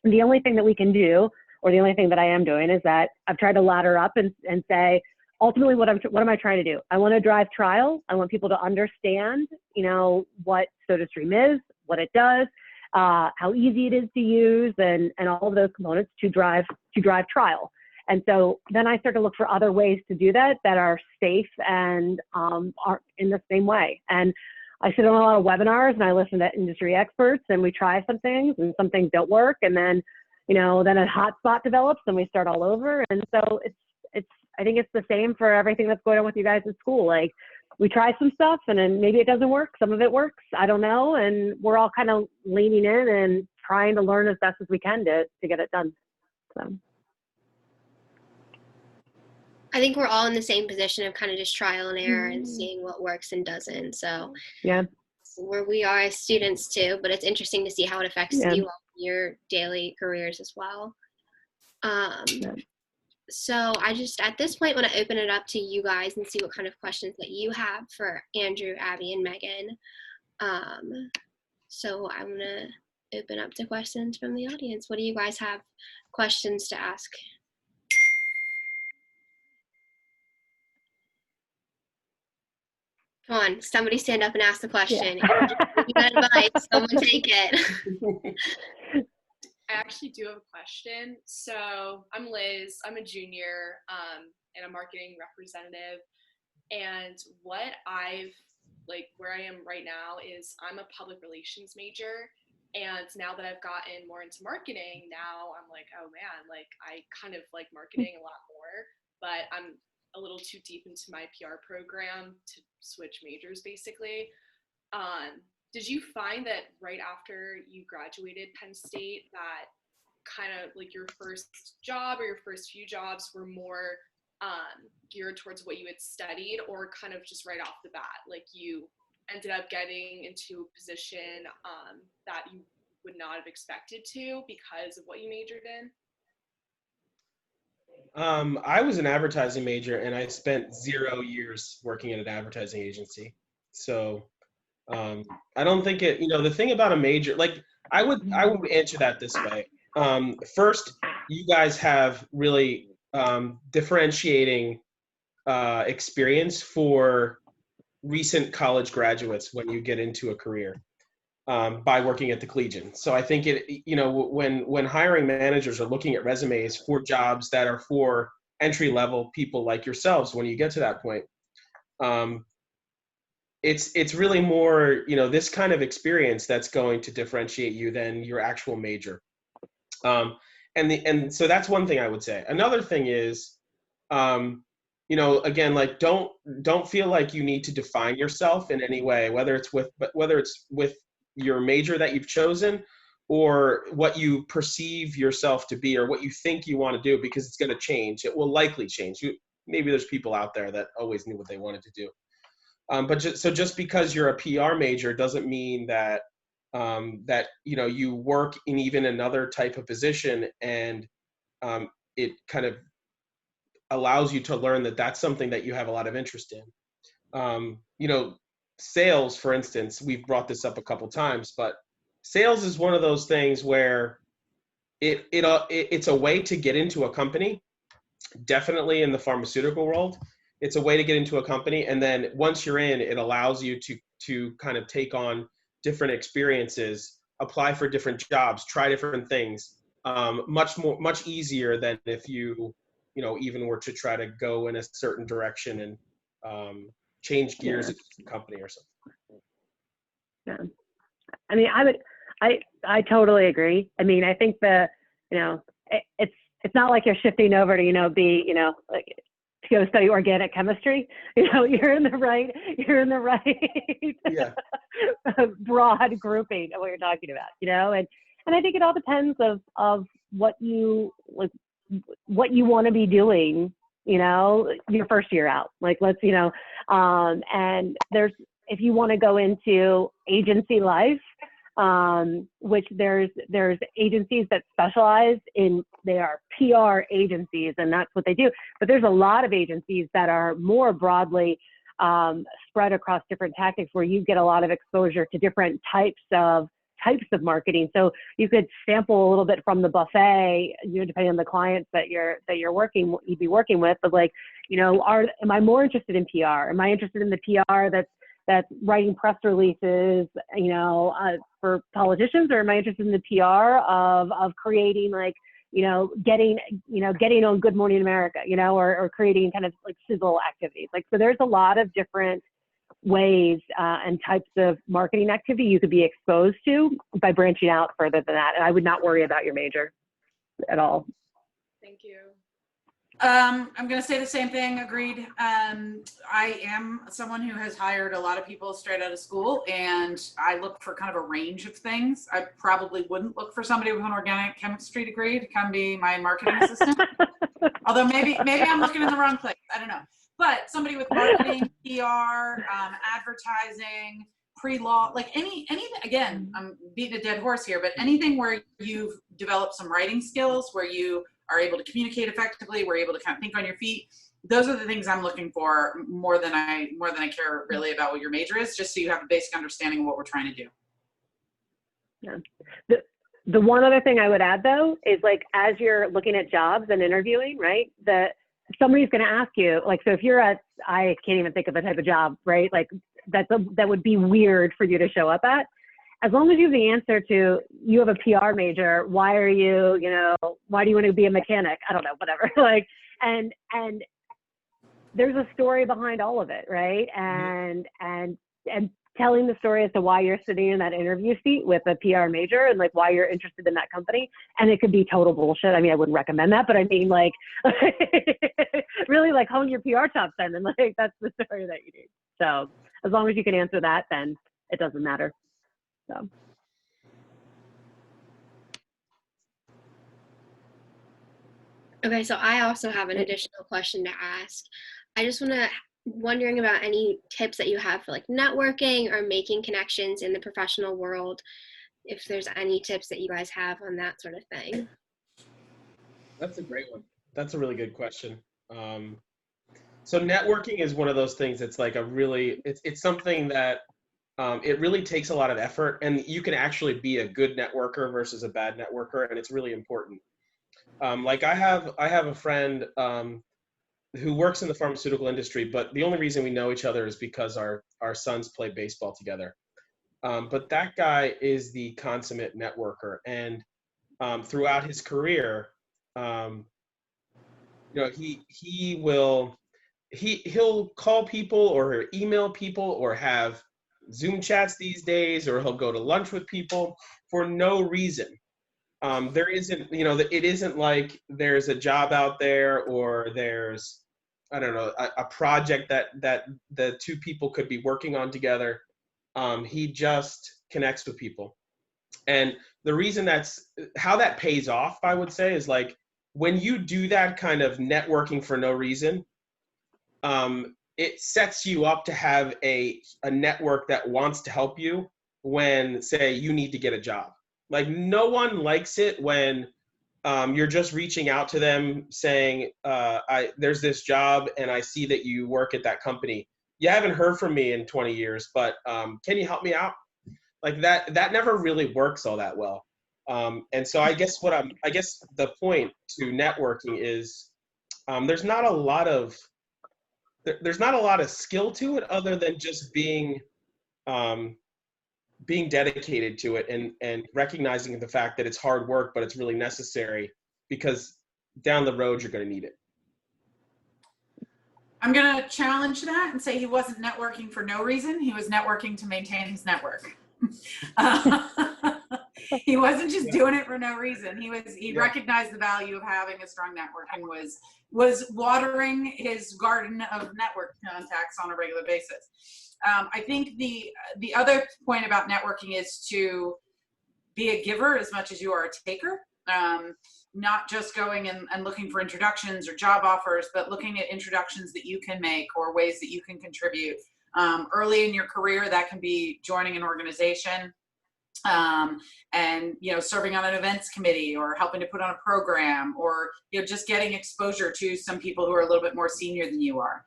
the only thing that we can do, or the only thing that I am doing, is that I've tried to ladder up and say, ultimately, what am I trying to do? I want to drive trial. I want people to understand, you know, what SodaStream is, what it does, how easy it is to use, and all of those components to drive trial. And so then I start to look for other ways to do that are safe and are in the same way. And I sit on a lot of webinars and I listen to industry experts, and we try some things and some things don't work. And then, you know, then a hot spot develops and we start all over. And so I think it's the same for everything that's going on with you guys at school. Like, we try some stuff and then maybe it doesn't work. Some of it works. I don't know. And we're all kind of leaning in and trying to learn as best as we can to get it done. So. I think we're all in the same position of kind of just trial and error and seeing what works and doesn't. So yeah, where we are as students too, but it's interesting to see how it affects you all in your daily careers as well. So I just, at this point, want to open it up to you guys and see what kind of questions that you have for Andrew, Abby, and Megan. So I'm going to open up to questions from the audience. What do you guys have questions to ask? Come on, somebody stand up and ask the question. Yeah. You got advice, someone take it. I actually do have a question. So I'm Liz, I'm a junior and a marketing representative. And what where I am right now is I'm a public relations major. And now that I've gotten more into marketing, now I'm like, oh man, like I kind of like marketing a lot more, but I'm a little too deep into my PR program to switch majors basically. Did you find that right after you graduated Penn State that kind of like your first job or your first few jobs were more geared towards what you had studied, or kind of just right off the bat, like you ended up getting into a position that you would not have expected to because of what you majored in? I was an advertising major and I spent 0 years working at an advertising agency. So I don't think it, you know, the thing about a major, like I would answer that this way. First, you guys have really differentiating experience for recent college graduates when you get into a career by working at the Collegian. So I think it, you know, when hiring managers are looking at resumes for jobs that are for entry level people like yourselves, when you get to that point, it's really more, you know, this kind of experience that's going to differentiate you than your actual major. And so that's one thing I would say. Another thing is, you know, again, like don't feel like you need to define yourself in any way, whether it's with your major that you've chosen or what you perceive yourself to be or what you think you want to do, because it's going to change. It will likely change. Maybe there's people out there that always knew what they wanted to do. But just because you're a PR major doesn't mean that that, you know, you work in even another type of position and it kind of allows you to learn that that's something that you have a lot of interest in. You know, sales, for instance, we've brought this up a couple times, but sales is one of those things where it's a way to get into a company. Definitely in the pharmaceutical world, it's a way to get into a company, and then once you're in, it allows you to kind of take on different experiences, apply for different jobs, try different things, much easier than if you know, even were to try to go in a certain direction and change gears at the company or something. Yeah, I mean, I totally agree. I mean, I think you know, it's not like you're shifting over to, you know, be, you know, like to go study organic chemistry. You know, you're in the right yeah. broad grouping of what you're talking about, you know, and I think it all depends of what you like, what you want to be doing, you know, your first year out. Like, let's, you know, and if you want to go into agency life, which there's agencies that specialize in, they are PR agencies and that's what they do. But there's a lot of agencies that are more broadly spread across different tactics where you get a lot of exposure to different types of marketing. So you could sample a little bit from the buffet, depending on the clients that you'd be working with. But like, am I more interested in PR? Am I interested in the PR that's writing press releases, for politicians, or am I interested in the PR of creating getting on Good Morning America, or creating kind of like sizzle activities. So there's a lot of different ways and types of marketing activity you could be exposed to by branching out further than that. And I would not worry about your major at all. Thank you. I'm going to say the same thing. Agreed. I am someone who has hired a lot of people straight out of school, and I look for kind of a range of things. I probably wouldn't look for somebody with an organic chemistry degree to come be my marketing assistant. Although maybe I'm looking in the wrong place. I don't know. But somebody with marketing, PR, advertising, pre-law, like anything, again, I'm beating a dead horse here, but anything where you've developed some writing skills, where you are able to communicate effectively, we're able to kind of think on your feet. Those are the things I'm looking for more than I care really about what your major is, just so you have a basic understanding of what we're trying to do. Yeah. The one other thing I would add though is as you're looking at jobs and interviewing, right, that somebody's going to ask you, so if you're I can't even think of a type of job, right? That would be weird for you to show up at. As long as you have the answer to, you have a PR major, why are you, why do you want to be a mechanic? I don't know, whatever. And there's a story behind all of it, right? And telling the story as to why you're sitting in that interview seat with a PR major and why you're interested in that company. And it could be total bullshit. I mean, I wouldn't recommend that, but I mean, really hone your PR chops then, and that's the story that you need. So as long as you can answer that, then it doesn't matter. So. Okay, so I also have an additional question to ask. I just wondering about any tips that you have for networking or making connections in the professional world, if there's any tips that you guys have on that sort of thing. That's a great one. That's a really good question. So networking is one of those things that's it's something that it really takes a lot of effort, and you can actually be a good networker versus a bad networker, and it's really important. I have a friend who works in the pharmaceutical industry, but the only reason we know each other is because our sons play baseball together. But that guy is the consummate networker, and throughout his career, he'll call people or email people or have Zoom chats these days, or he'll go to lunch with people for no reason. There isn't, it isn't like there's a job out there, or there's, I don't know, a project that the two people could be working on together. He just connects with people. And the reason how that pays off, I would say, is when you do that kind of networking for no reason, it sets you up to have a network that wants to help you when, say, you need to get a job. No one likes it when you're just reaching out to them saying, there's this job and I see that you work at that company. You haven't heard from me in 20 years, but can you help me out? That never really works all that well. And so I guess the point to networking is there's not a lot of skill to it, other than just being dedicated to it and recognizing the fact that it's hard work, but it's really necessary, because down the road you're going to need it. I'm going to challenge that and say he wasn't networking for no reason. He was networking to maintain his network. He wasn't just doing it for no reason. He recognized the value of having a strong network and was watering his garden of network contacts on a regular basis. I think the other point about networking is to be a giver as much as you are a taker. Not just going and looking for introductions or job offers, but looking at introductions that you can make or ways that you can contribute. Early in your career, that can be joining an organization and serving on an events committee, or helping to put on a program, or just getting exposure to some people who are a little bit more senior than you are.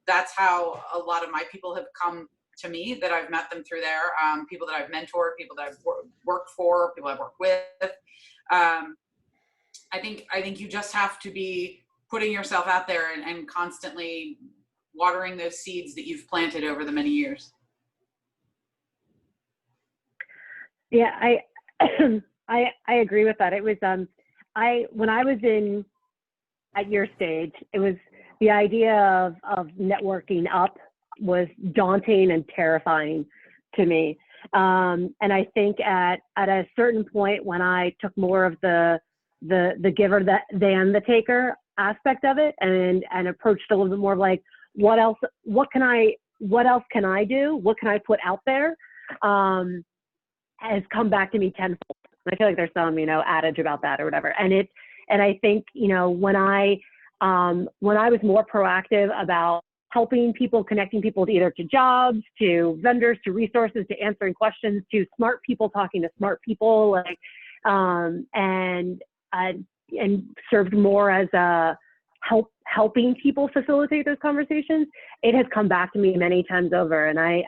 that's how a lot of my people have come to me, that I've met them through there. People that I've mentored, people that I've worked for, people I've worked with. I think you just have to be putting yourself out there and constantly watering those seeds that you've planted over the many years. Yeah, I agree with that. It was when I was at your stage, it was the idea of networking up was daunting and terrifying to me. And I think at a certain point when I took more of the giver than the taker aspect of it, and approached a little bit more of like, what else can I do? What can I put out there? Has come back to me tenfold. I feel like there's some, adage about that or whatever. And I think, when I was more proactive about helping people, connecting people either to jobs, to vendors, to resources, to answering questions, to smart people talking to smart people, like, and served more as a helping people facilitate those conversations, it has come back to me many times over. And I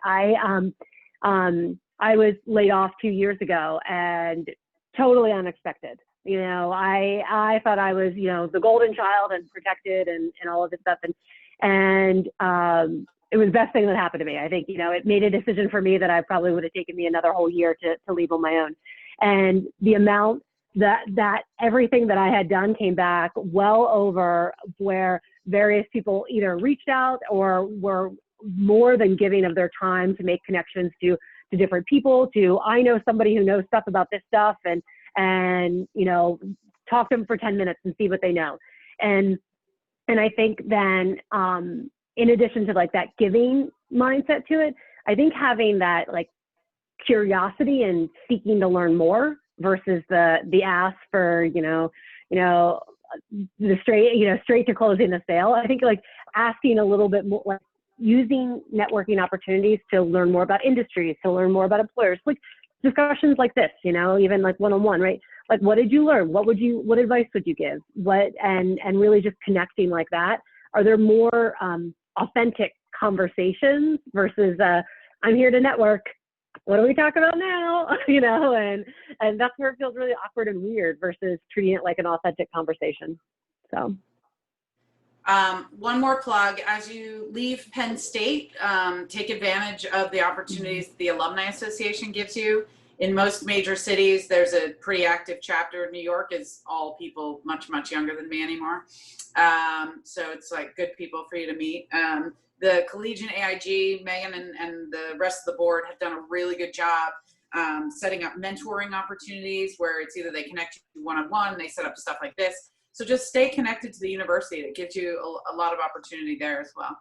was laid off 2 years ago, and totally unexpected. I thought I was, the golden child and protected and all of this stuff. And it was the best thing that happened to me. I think, it made a decision for me that I probably would have taken me another whole year to leave on my own. And the amount that everything that I had done came back well over where various people either reached out or were more than giving of their time to make connections to different people, I know somebody who knows stuff about this stuff, and talk to them for 10 minutes and see what they know. And I think then, in addition to like that giving mindset to it, I think having that like curiosity and seeking to learn more versus the ask for, the straight to closing the sale. I think like asking a little bit more, like using networking opportunities to learn more about industries, to learn more about employers, like discussions like this, even like one-on-one, right? Like, what did you learn? What advice would you give? And really just connecting like that. Are there more authentic conversations versus I'm here to network. What do we talk about now? And that's where it feels really awkward and weird versus treating it like an authentic conversation. So. One more plug, as you leave Penn State, take advantage of the opportunities the Alumni Association gives you. In most major cities, there's a pretty active chapter. New York is all people much, much younger than me anymore. So it's like good people for you to meet. The Collegian AIG, Megan and the rest of the board have done a really good job setting up mentoring opportunities where it's either they connect you one-on-one, they set up stuff like this. So just stay connected to the university. It gives you a lot of opportunity there as well.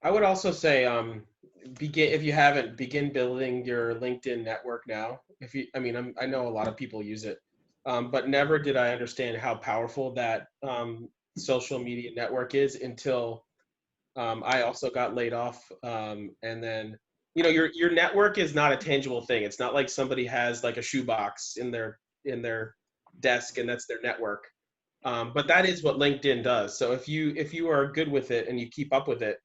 I would also say, if you haven't, begin building your LinkedIn network now. I know a lot of people use it, but never did I understand how powerful that social media network is until I also got laid off. And then, your network is not a tangible thing. It's not like somebody has like a shoebox in their desk and that's their network. But that is what LinkedIn does. So if you are good with it and you keep up with it,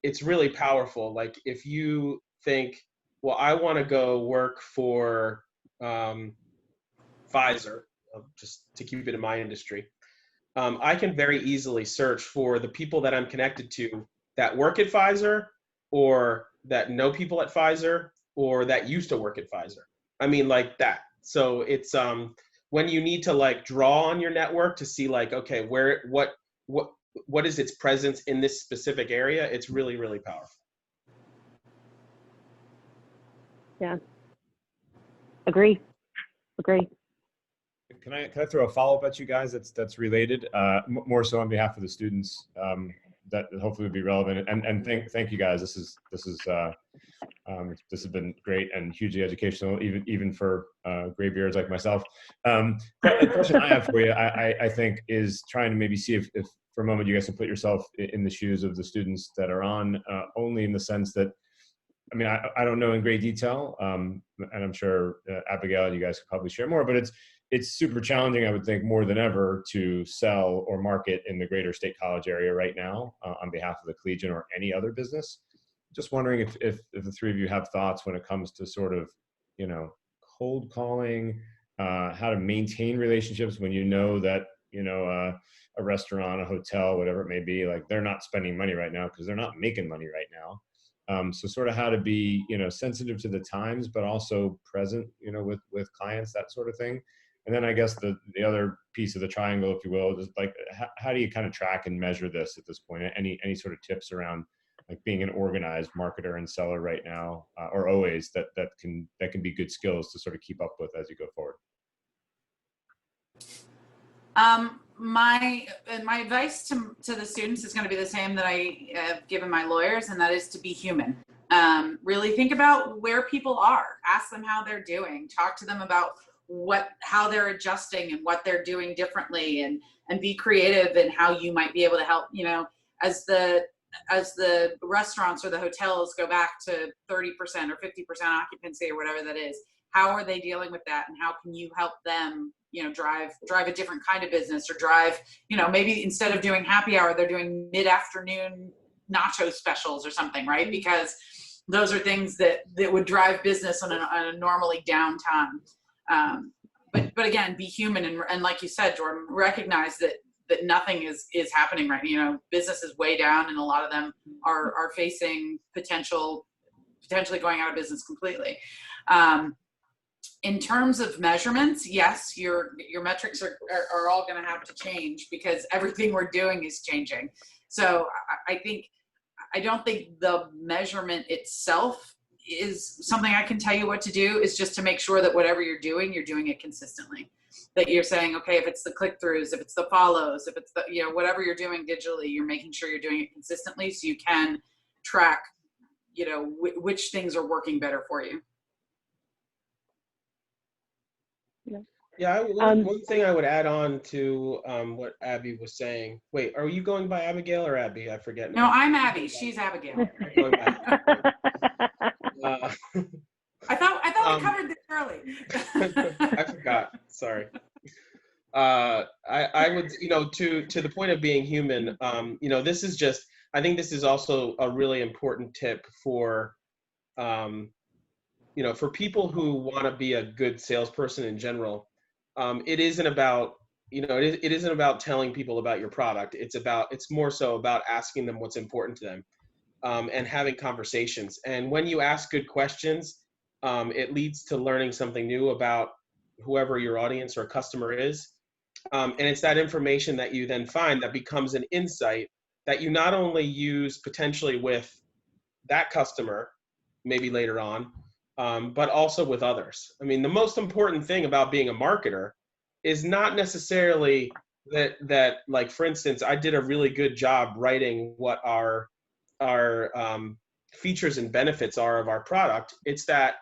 it's really powerful. Like if you think, well, I want to go work for Pfizer, just to keep it in my industry, I can very easily search for the people that I'm connected to that work at Pfizer or that know people at Pfizer or that used to work at Pfizer. Like that. So it's when you need to like draw on your network to see like, okay, what is its presence in this specific area? It's really, really powerful. Yeah. Agree. Can I throw a follow-up at you guys that's related, more so on behalf of the students, that hopefully would be relevant, and thank you guys. This has been great and hugely educational, even for graybeards like myself. But the question I have for you, I think, is trying to maybe see if for a moment you guys can put yourself in the shoes of the students that are on, only in the sense that, I don't know in great detail, and I'm sure Abigail and you guys could probably share more, but it's super challenging, I would think, more than ever to sell or market in the greater State College area right now on behalf of the Collegian or any other business. Just wondering if the three of you have thoughts when it comes to sort of, you know, cold calling, how to maintain relationships when you know that, you know, a restaurant, a hotel, whatever it may be, like they're not spending money right now because they're not making money right now. So sort of how to be, you know, sensitive to the times, but also present, you know, with clients, that sort of thing. And then I guess the other piece of the triangle, if you will, is like, how do you kind of track and measure this at this point? Any sort of tips around like being an organized marketer and seller right now, or always that can be good skills to sort of keep up with as you go forward? My advice to the students is going to be the same that I have given my lawyers, and that is to be human. Really think about where people are. Ask them how they're doing. Talk to them about how they're adjusting and what they're doing differently, and be creative in how you might be able to help. You know, as the restaurants or the hotels go back to 30% or 50% occupancy or whatever that is, how are they dealing with that, and how can you help them, you know, drive a different kind of business, or drive, you know, maybe instead of doing happy hour, they're doing mid-afternoon nacho specials or something, right? Because those are things that would drive business on a normally down time. But again, be human, and like you said, Jordan, recognize that nothing is happening right now. You know, business is way down, and a lot of them are facing potentially going out of business completely. In terms of measurements, yes, your metrics are all going to have to change because everything we're doing is changing. So I don't think the measurement itself is something I can tell you what to do. Is just to make sure that whatever you're doing it consistently. That you're saying, okay, if it's the click-throughs, if it's the follows, if it's the, you know, whatever you're doing digitally, you're making sure you're doing it consistently so you can track, you know, which things are working better for you. Yeah, one thing I would add on to what Abby was saying. Wait, are you going by Abigail or Abby? I forget now. No, I'm Abby. She's Abigail. I thought we covered this early. I forgot. Sorry. I would, you know, to the point of being human, you know, this is just, I think this is also a really important tip for, you know, for people who want to be a good salesperson in general. It isn't about, you know, it isn't about telling people about your product. It's more so about asking them what's important to them, and having conversations. And when you ask good questions, it leads to learning something new about whoever your audience or customer is. And it's that information that you then find that becomes an insight that you not only use potentially with that customer, maybe later on, but also with others. I mean, the most important thing about being a marketer is not necessarily that like, for instance, I did a really good job writing what our features and benefits are of our product. It's that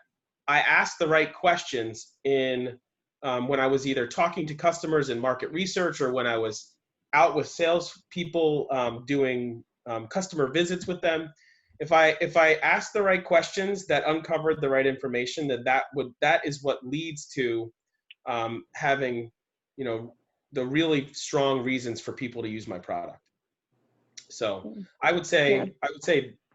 I asked the right questions in when I was either talking to customers in market research, or when I was out with salespeople doing customer visits with them. If I asked the right questions that uncovered the right information, then that is what leads to having, you know, the really strong reasons for people to use my product. So I would say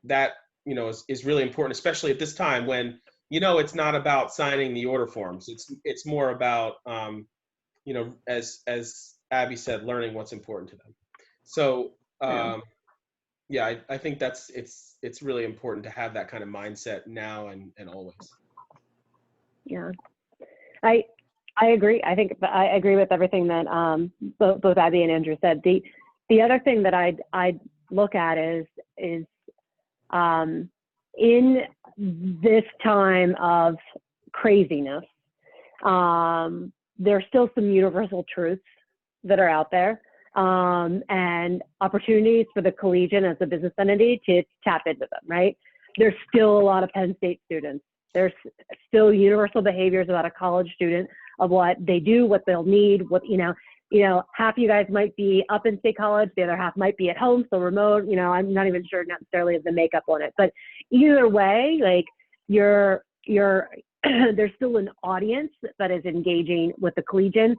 that, you know, is really important, especially at this time when, you know, it's not about signing the order forms. It's more about, you know, as Abby said, learning what's important to them. So yeah, I think it's really important to have that kind of mindset now and always. Yeah, I agree. I think I agree with everything that both Abby and Andrew said. The other thing that I'd look at is in this time of craziness, there's still some universal truths that are out there, and opportunities for the Collegian as a business entity to tap into them, right? There's still a lot of Penn State students. There's still universal behaviors about a college student of what they do, what they'll need, what, you know, half of you guys might be up in State College, the other half might be at home, so remote, you know, I'm not even sure necessarily of the makeup on it. But either way, like your there's still an audience that is engaging with the Collegian,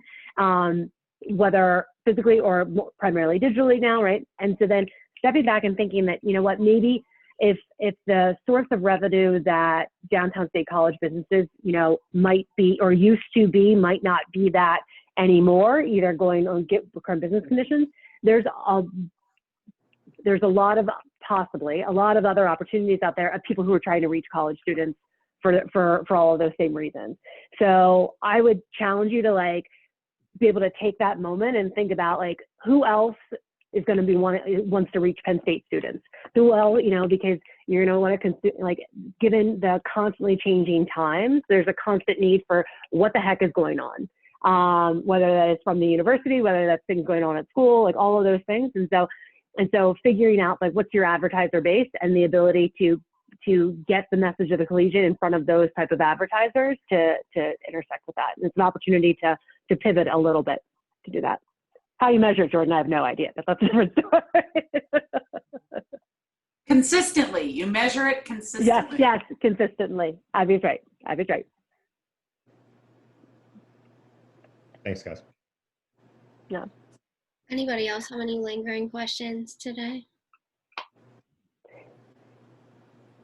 whether physically or primarily digitally now, right? And so then stepping back and thinking that, you know what, maybe if the source of revenue that downtown State College businesses, you know, might be or used to be, might not be that anymore, either going on current business conditions, there's a lot of possibly a lot of other opportunities out there of people who are trying to reach college students for all of those same reasons. So I would challenge you to like be able to take that moment and think about like who else is going to be wants to reach Penn State students. Who else, you know, because you're going to want to like, given the constantly changing times, there's a constant need for what the heck is going on, whether that is from the university, whether that's things going on at school, like all of those things. And so figuring out like what's your advertiser base and the ability to get the message of the Collegian in front of those type of advertisers to intersect with that. And it's an opportunity to pivot a little bit to do that. How you measure it, Jordan, I have no idea, but that's a different story. Consistently, you measure it consistently. Yes, consistently. Abby's right. Thanks, guys. Yeah. Anybody else have any lingering questions today?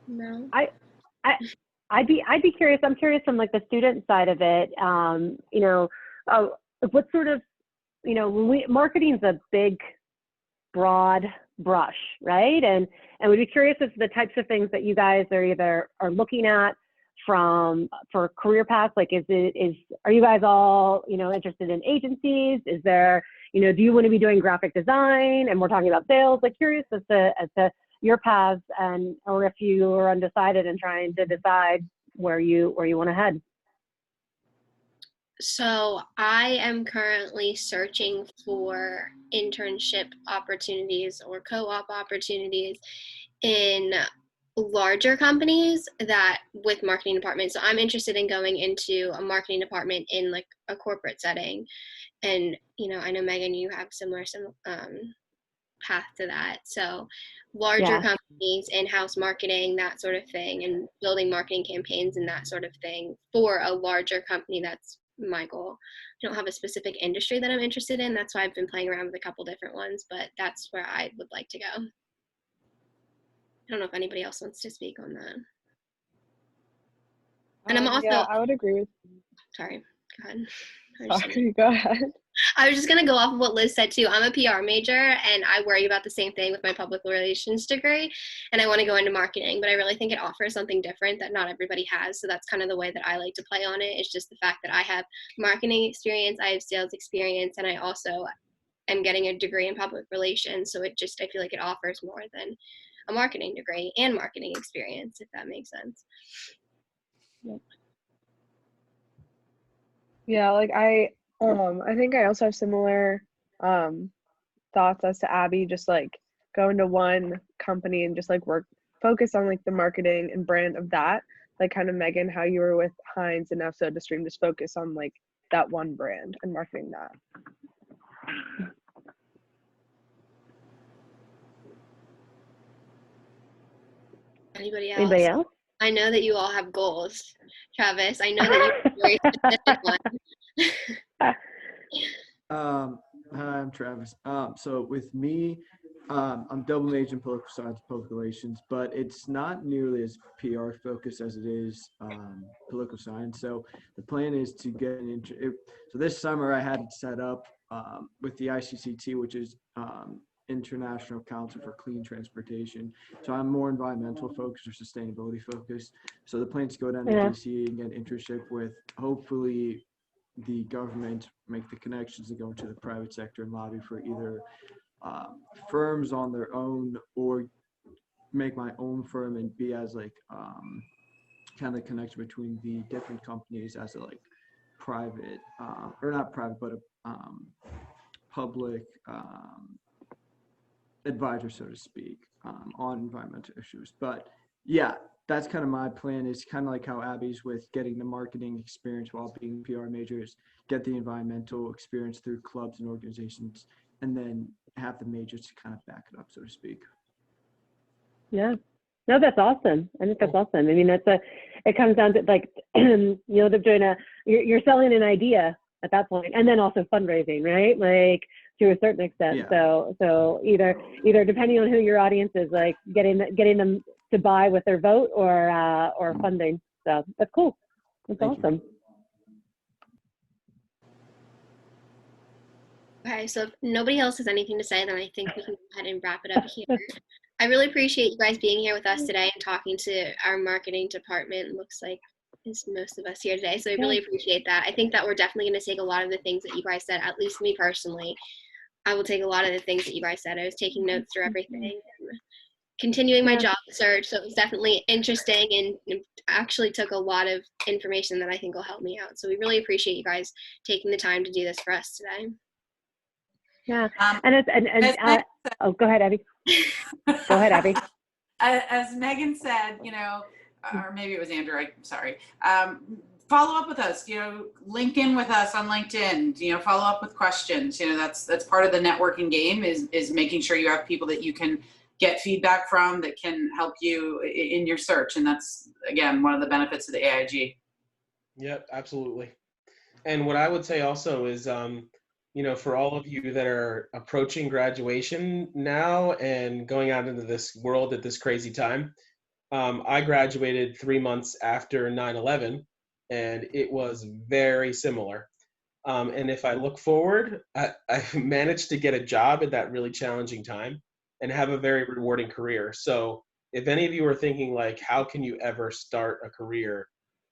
No. I'd be curious. I'm curious from like the student side of it. You know, what sort of, you know, marketing's a big, broad brush, right? And we'd be curious as to the types of things that you guys are looking at for career paths. Like, are you guys all, you know, interested in agencies? Is there, you know, do you want to be doing graphic design? And we're talking about sales. Like, curious as to your paths, or if you are undecided and trying to decide where you want to head. So I am currently searching for internship opportunities or co-op opportunities in larger companies that with marketing departments. So I'm interested in going into a marketing department in like a corporate setting. And, you know, I know Megan, you have similar path to that. So larger companies, in-house marketing, that sort of thing, and building marketing campaigns and that sort of thing for a larger company. That's my goal. I don't have a specific industry that I'm interested in. That's why I've been playing around with a couple different ones, but that's where I would like to go. I don't know if anybody else wants to speak on that. And I'm also, yeah, I would agree with you. Sorry, go ahead. Sorry, go ahead. I was just going to go off of what Liz said too. I'm a PR major and I worry about the same thing with my public relations degree, and I want to go into marketing, but I really think it offers something different that not everybody has. So that's kind of the way that I like to play on it. It's just the fact that I have marketing experience, I have sales experience, and I also am getting a degree in public relations. So I feel like it offers more than a marketing degree and marketing experience, if that makes sense. Yeah, like I think I also have similar thoughts as to Abby, just like go into one company and just like focus on like the marketing and brand of that, like kind of Megan, how you were with Heinz and now SodaStream, just focus on like that one brand and marketing that. Anybody else? I know that you all have goals, Travis. I know that you have a very specific one. Hi, I'm Travis. So with me, I'm double major in political science, public relations, but it's not nearly as PR focused as it is political science. So the plan is to get so this summer I had it set up with the ICCT, which is International Council for Clean Transportation. So I'm more environmental focused or sustainability focused. So the plan is to go down to DC and get an internship with hopefully the government, make the connections to go into the private sector and lobby for either firms on their own or make my own firm and be as like kind of connection between the different companies as a like private or not private but a public advisor, so to speak, on environmental issues. But yeah, that's kind of my plan, is kind of like how Abby's with getting the marketing experience while being PR majors, get the environmental experience through clubs and organizations, and then have the majors to kind of back it up, so to speak. Yeah, No, that's awesome. I think that's awesome. I mean, it comes down to like, you know, they're doing you're selling an idea at that point, and then also fundraising, right? Like to a certain extent. Yeah. So either depending on who your audience is, like getting them to buy with their vote or funding. So that's cool. That's awesome. Okay, so if nobody else has anything to say, then I think we can go ahead and wrap it up here. I really appreciate you guys being here with us today and talking to our marketing department. Looks like is most of us here today, so I really appreciate that. I think that we're definitely going to take a lot of the things that you guys said, at least me personally. I will take a lot of the things that you guys said. I was taking notes through everything and continuing my job search, so it was definitely interesting and actually took a lot of information that I think will help me out. So we really appreciate you guys taking the time to do this for us today. Yeah, oh, go ahead, Abby. Go ahead, Abby. As Megan said, you know, or maybe it was Andrew, I'm sorry. Follow up with us, you know, link in with us on LinkedIn, you know, follow up with questions. You know, that's part of the networking game is making sure you have people that you can get feedback from that can help you in your search. And that's, again, one of the benefits of the AIG. Yep, absolutely. And what I would say also is, you know, for all of you that are approaching graduation now and going out into this world at this crazy time, I graduated 3 months after 9/11, and it was very similar. And if I look forward, I managed to get a job at that really challenging time and have a very rewarding career. So if any of you are thinking like, how can you ever start a career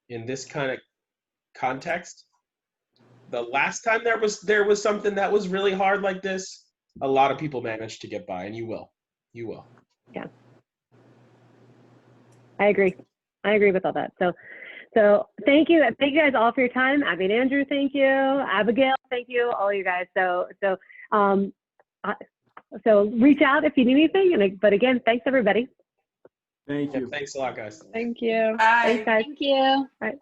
in this kind of context? The last time there was something that was really hard like this, a lot of people managed to get by, and you will. Yeah, I agree with all that. So thank you guys all for your time. Abby and Andrew, thank you. Abigail, thank you. All you guys. So reach out if you need anything. But again, thanks everybody. Thank you. Thanks a lot, guys. Thank you. Bye. Thanks, guys. Thank you. All right.